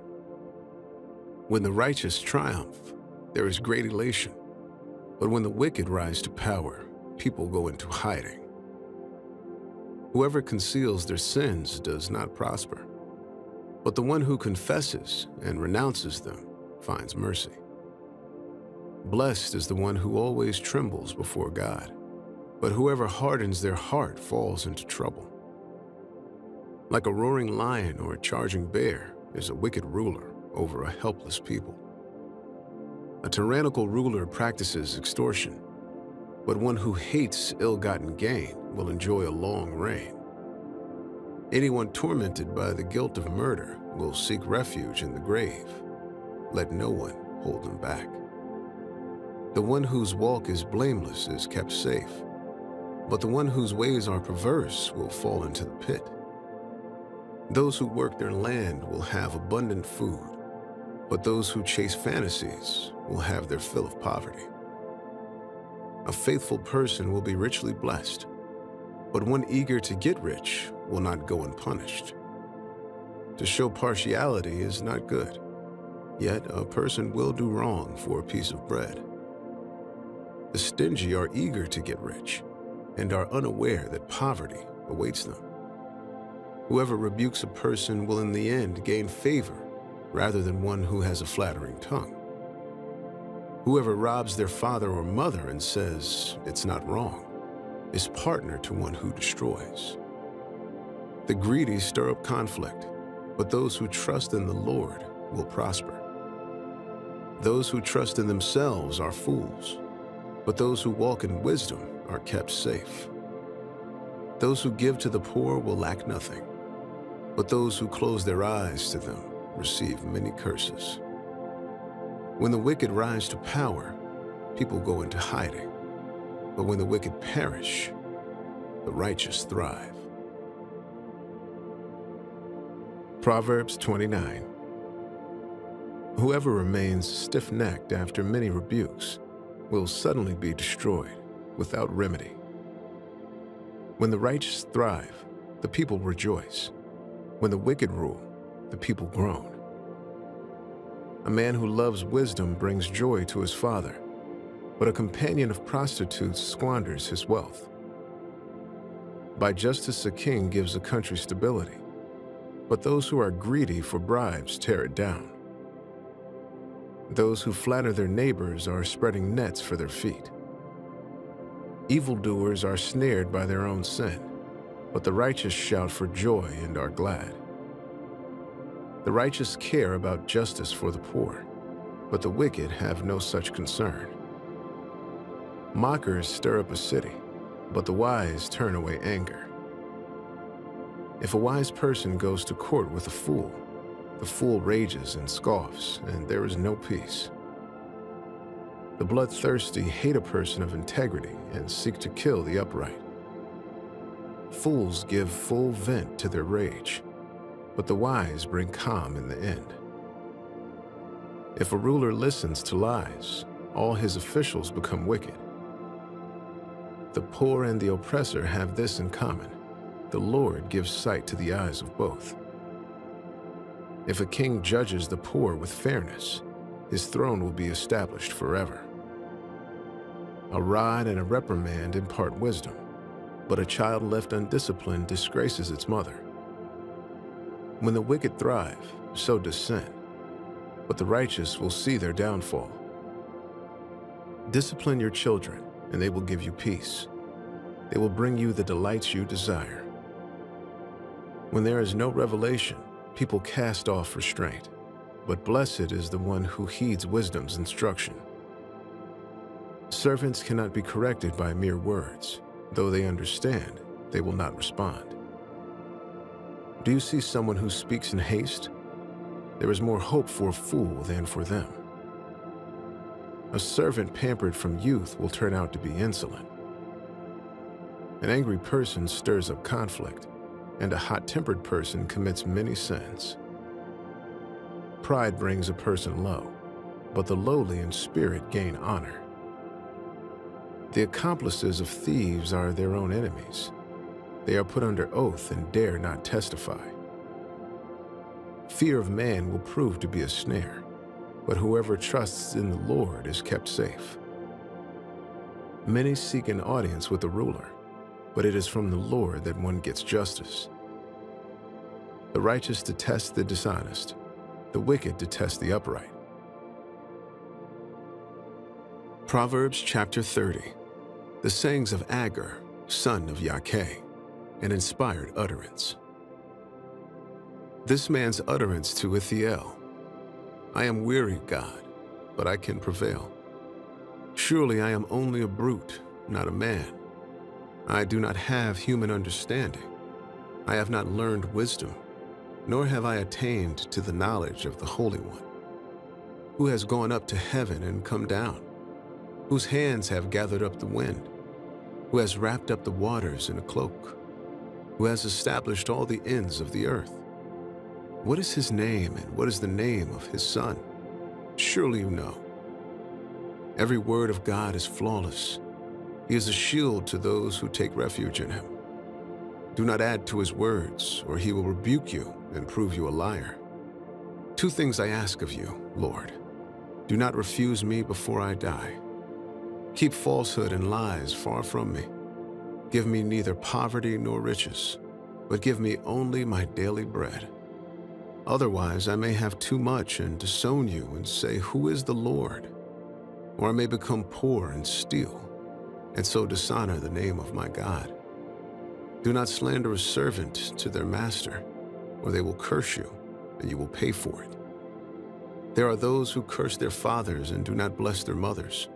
S1: When the righteous triumph, there is great elation, but when the wicked rise to power, people go into hiding. Whoever conceals their sins does not prosper, but the one who confesses and renounces them finds mercy. Blessed is the one who always trembles before God, but whoever hardens their heart falls into trouble. Like a roaring lion or a charging bear is a wicked ruler over a helpless people. A tyrannical ruler practices extortion, but one who hates ill-gotten gain will enjoy a long reign. Anyone tormented by the guilt of murder will seek refuge in the grave. Let no one hold them back. The one whose walk is blameless is kept safe, but the one whose ways are perverse will fall into the pit. Those who work their land will have abundant food, but those who chase fantasies will have their fill of poverty. A faithful person will be richly blessed, but one eager to get rich will not go unpunished. To show partiality is not good, yet a person will do wrong for a piece of bread. The stingy are eager to get rich and are unaware that poverty awaits them. Whoever rebukes a person will in the end gain favor rather than one who has a flattering tongue. Whoever robs their father or mother and says it's not wrong is partner to one who destroys. The greedy stir up conflict, but those who trust in the Lord will prosper. Those who trust in themselves are fools, but those who walk in wisdom are kept safe. Those who give to the poor will lack nothing, but those who close their eyes to them receive many curses. When the wicked rise to power, people go into hiding, but when the wicked perish, the righteous thrive. Proverbs 29. Whoever remains stiff-necked after many rebukes will suddenly be destroyed without remedy. When the righteous thrive, the people rejoice. When the wicked rule, the people groan. A man who loves wisdom brings joy to his father, but a companion of prostitutes squanders his wealth. By justice a king gives a country stability, but those who are greedy for bribes tear it down. Those who flatter their neighbors are spreading nets for their feet. Evildoers are snared by their own sin, but the righteous shout for joy and are glad. The righteous care about justice for the poor, but the wicked have no such concern. Mockers stir up a city, but the wise turn away anger. If a wise person goes to court with a fool, the fool rages and scoffs, and there is no peace. The bloodthirsty hate a person of integrity and seek to kill the upright. Fools give full vent to their rage, but the wise bring calm in the end. If a ruler listens to lies, all his officials become wicked. The poor and the oppressor have this in common: the Lord gives sight to the eyes of both. If a king judges the poor with fairness, his throne will be established forever. A rod and a reprimand impart wisdom, but a child left undisciplined disgraces its mother. When the wicked thrive, so does sin, but the righteous will see their downfall. Discipline your children, and they will give you peace. They will bring you the delights you desire. When there is no revelation, people cast off restraint, but blessed is the one who heeds wisdom's instruction. Servants cannot be corrected by mere words. Though they understand, they will not respond. Do you see someone who speaks in haste? There is more hope for a fool than for them. A servant pampered from youth will turn out to be insolent. An angry person stirs up conflict, and a hot-tempered person commits many sins. Pride brings a person low, but the lowly in spirit gain honor. The accomplices of thieves are their own enemies. They are put under oath and dare not testify. Fear of man will prove to be a snare, but whoever trusts in the Lord is kept safe. Many seek an audience with a ruler, but it is from the Lord that one gets justice. The righteous detest the dishonest, the wicked detest the upright. Proverbs chapter 30. The sayings of Agur, son of Yakeh, an inspired utterance. This man's utterance to Ithiel: I am weary, God, but I can prevail. Surely I am only a brute, not a man. I do not have human understanding. I have not learned wisdom, nor have I attained to the knowledge of the Holy One. Who has gone up to heaven and come down? Whose hands have gathered up the wind? Who has wrapped up the waters in a cloak? Who has established all the ends of the earth? What is his name, and what is the name of his son? Surely you know. Every word of God is flawless. He is a shield to those who take refuge in him. Do not add to his words, or he will rebuke you and prove you a liar. 2 things I ask of you, Lord. Do not refuse me before I die. Keep falsehood and lies far from me. Give me neither poverty nor riches, but give me only my daily bread. Otherwise, I may have too much and disown you and say, who is the Lord? Or I may become poor and steal, and so dishonor the name of my God. Do not slander a servant to their master, or they will curse you, and you will pay for it. There are those who curse their fathers and do not bless their mothers,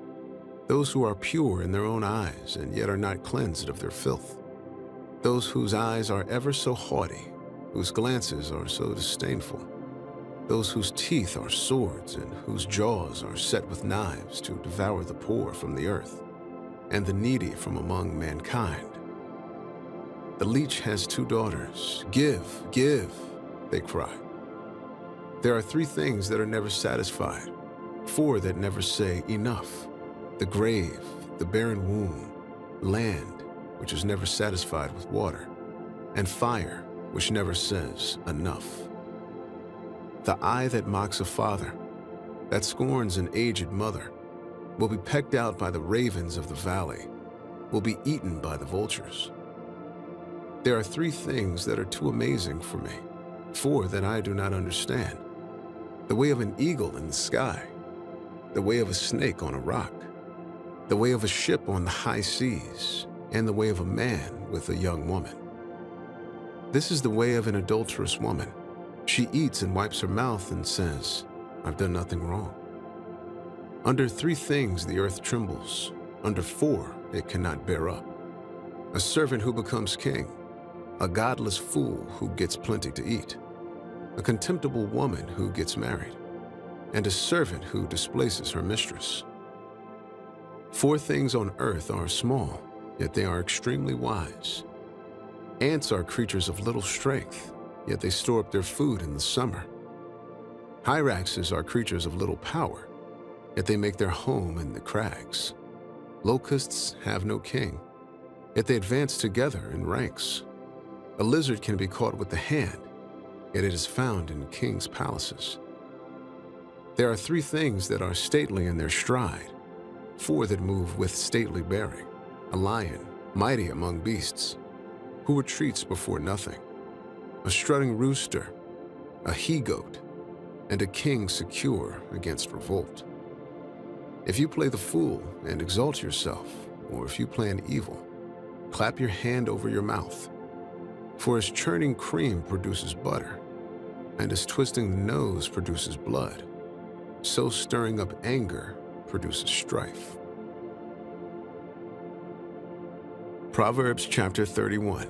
S1: those who are pure in their own eyes and yet are not cleansed of their filth, those whose eyes are ever so haughty, whose glances are so disdainful, those whose teeth are swords and whose jaws are set with knives to devour the poor from the earth and the needy from among mankind. The leech has 2 daughters. Give, give, they cry. There are 3 things that are never satisfied, 4 that never say enough: the grave, the barren womb, land, which is never satisfied with water, and fire, which never says enough. The eye that mocks a father, that scorns an aged mother, will be pecked out by the ravens of the valley, will be eaten by the vultures. There are 3 things that are too amazing for me, 4 that I do not understand: the way of an eagle in the sky, the way of a snake on a rock, the way of a ship on the high seas, and the way of a man with a young woman. This is the way of an adulterous woman. She eats and wipes her mouth and says, I've done nothing wrong. Under 3 things the earth trembles, under 4 it cannot bear up: a servant who becomes king, a godless fool who gets plenty to eat, a contemptible woman who gets married, and a servant who displaces her mistress. 4 things on earth are small, yet they are extremely wise. Ants are creatures of little strength, yet they store up their food in the summer. Hyraxes are creatures of little power, yet they make their home in the crags. Locusts have no king, yet they advance together in ranks. A lizard can be caught with the hand, yet it is found in kings' palaces. There are 3 things that are stately in their stride, 4 that move with stately bearing: a lion, mighty among beasts, who retreats before nothing, a strutting rooster, a he-goat, and a king secure against revolt. If you play the fool and exalt yourself, or if you plan evil, clap your hand over your mouth. For as churning cream produces butter, and as twisting the nose produces blood, so stirring up anger produces strife. Proverbs chapter 31.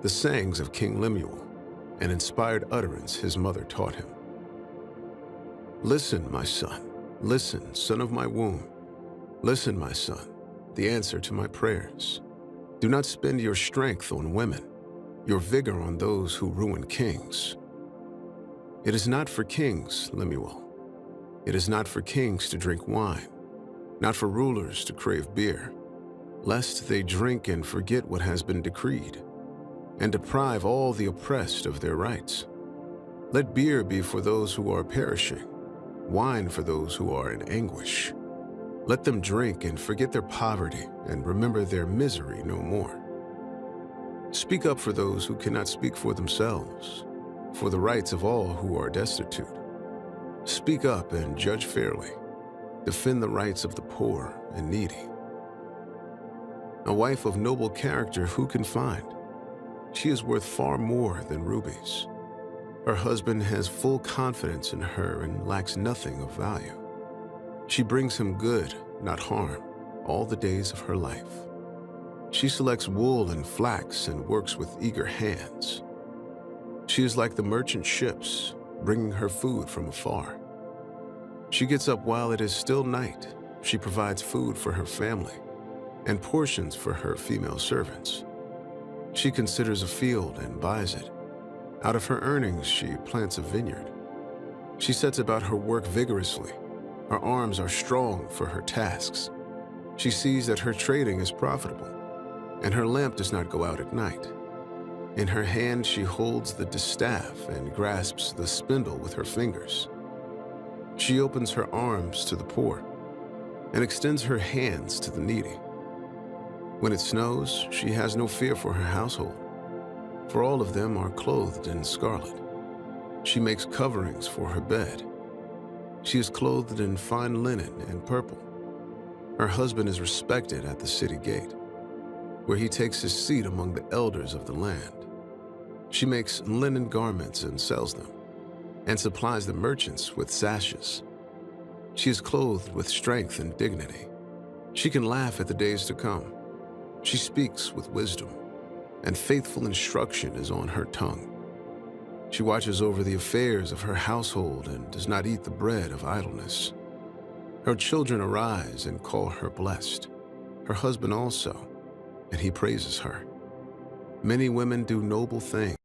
S1: the sayings of King Lemuel, an inspired utterance his mother taught him. Listen, my son. Listen, son of my womb. Listen, my son, the answer to my prayers. Do not spend your strength on women, your vigor on those who ruin kings. It is not for kings, Lemuel. It is not for kings to drink wine, not for rulers to crave beer, lest they drink and forget what has been decreed, and deprive all the oppressed of their rights. Let beer be for those who are perishing, wine for those who are in anguish. Let them drink and forget their poverty and remember their misery no more. Speak up for those who cannot speak for themselves, for the rights of all who are destitute. Speak up and judge fairly. Defend the rights of the poor and needy. A wife of noble character who can find? She is worth far more than rubies. Her husband has full confidence in her and lacks nothing of value. She brings him good, not harm, all the days of her life. She selects wool and flax and works with eager hands. She is like the merchant ships, bringing her food from afar. She gets up while it is still night. She provides food for her family and portions for her female servants. She considers a field and buys it. Out of her earnings, she plants a vineyard. She sets about her work vigorously. Her arms are strong for her tasks. She sees that her trading is profitable, and her lamp does not go out at night. In her hand she holds the distaff and grasps the spindle with her fingers. She opens her arms to the poor and extends her hands to the needy. When it snows, she has no fear for her household, for all of them are clothed in scarlet. She makes coverings for her bed. She is clothed in fine linen and purple. Her husband is respected at the city gate, where he takes his seat among the elders of the land. She makes linen garments and sells them, and supplies the merchants with sashes. She is clothed with strength and dignity. She can laugh at the days to come. She speaks with wisdom, and faithful instruction is on her tongue. She watches over the affairs of her household and does not eat the bread of idleness. Her children arise and call her blessed, her husband also, and he praises her. Many women do noble things.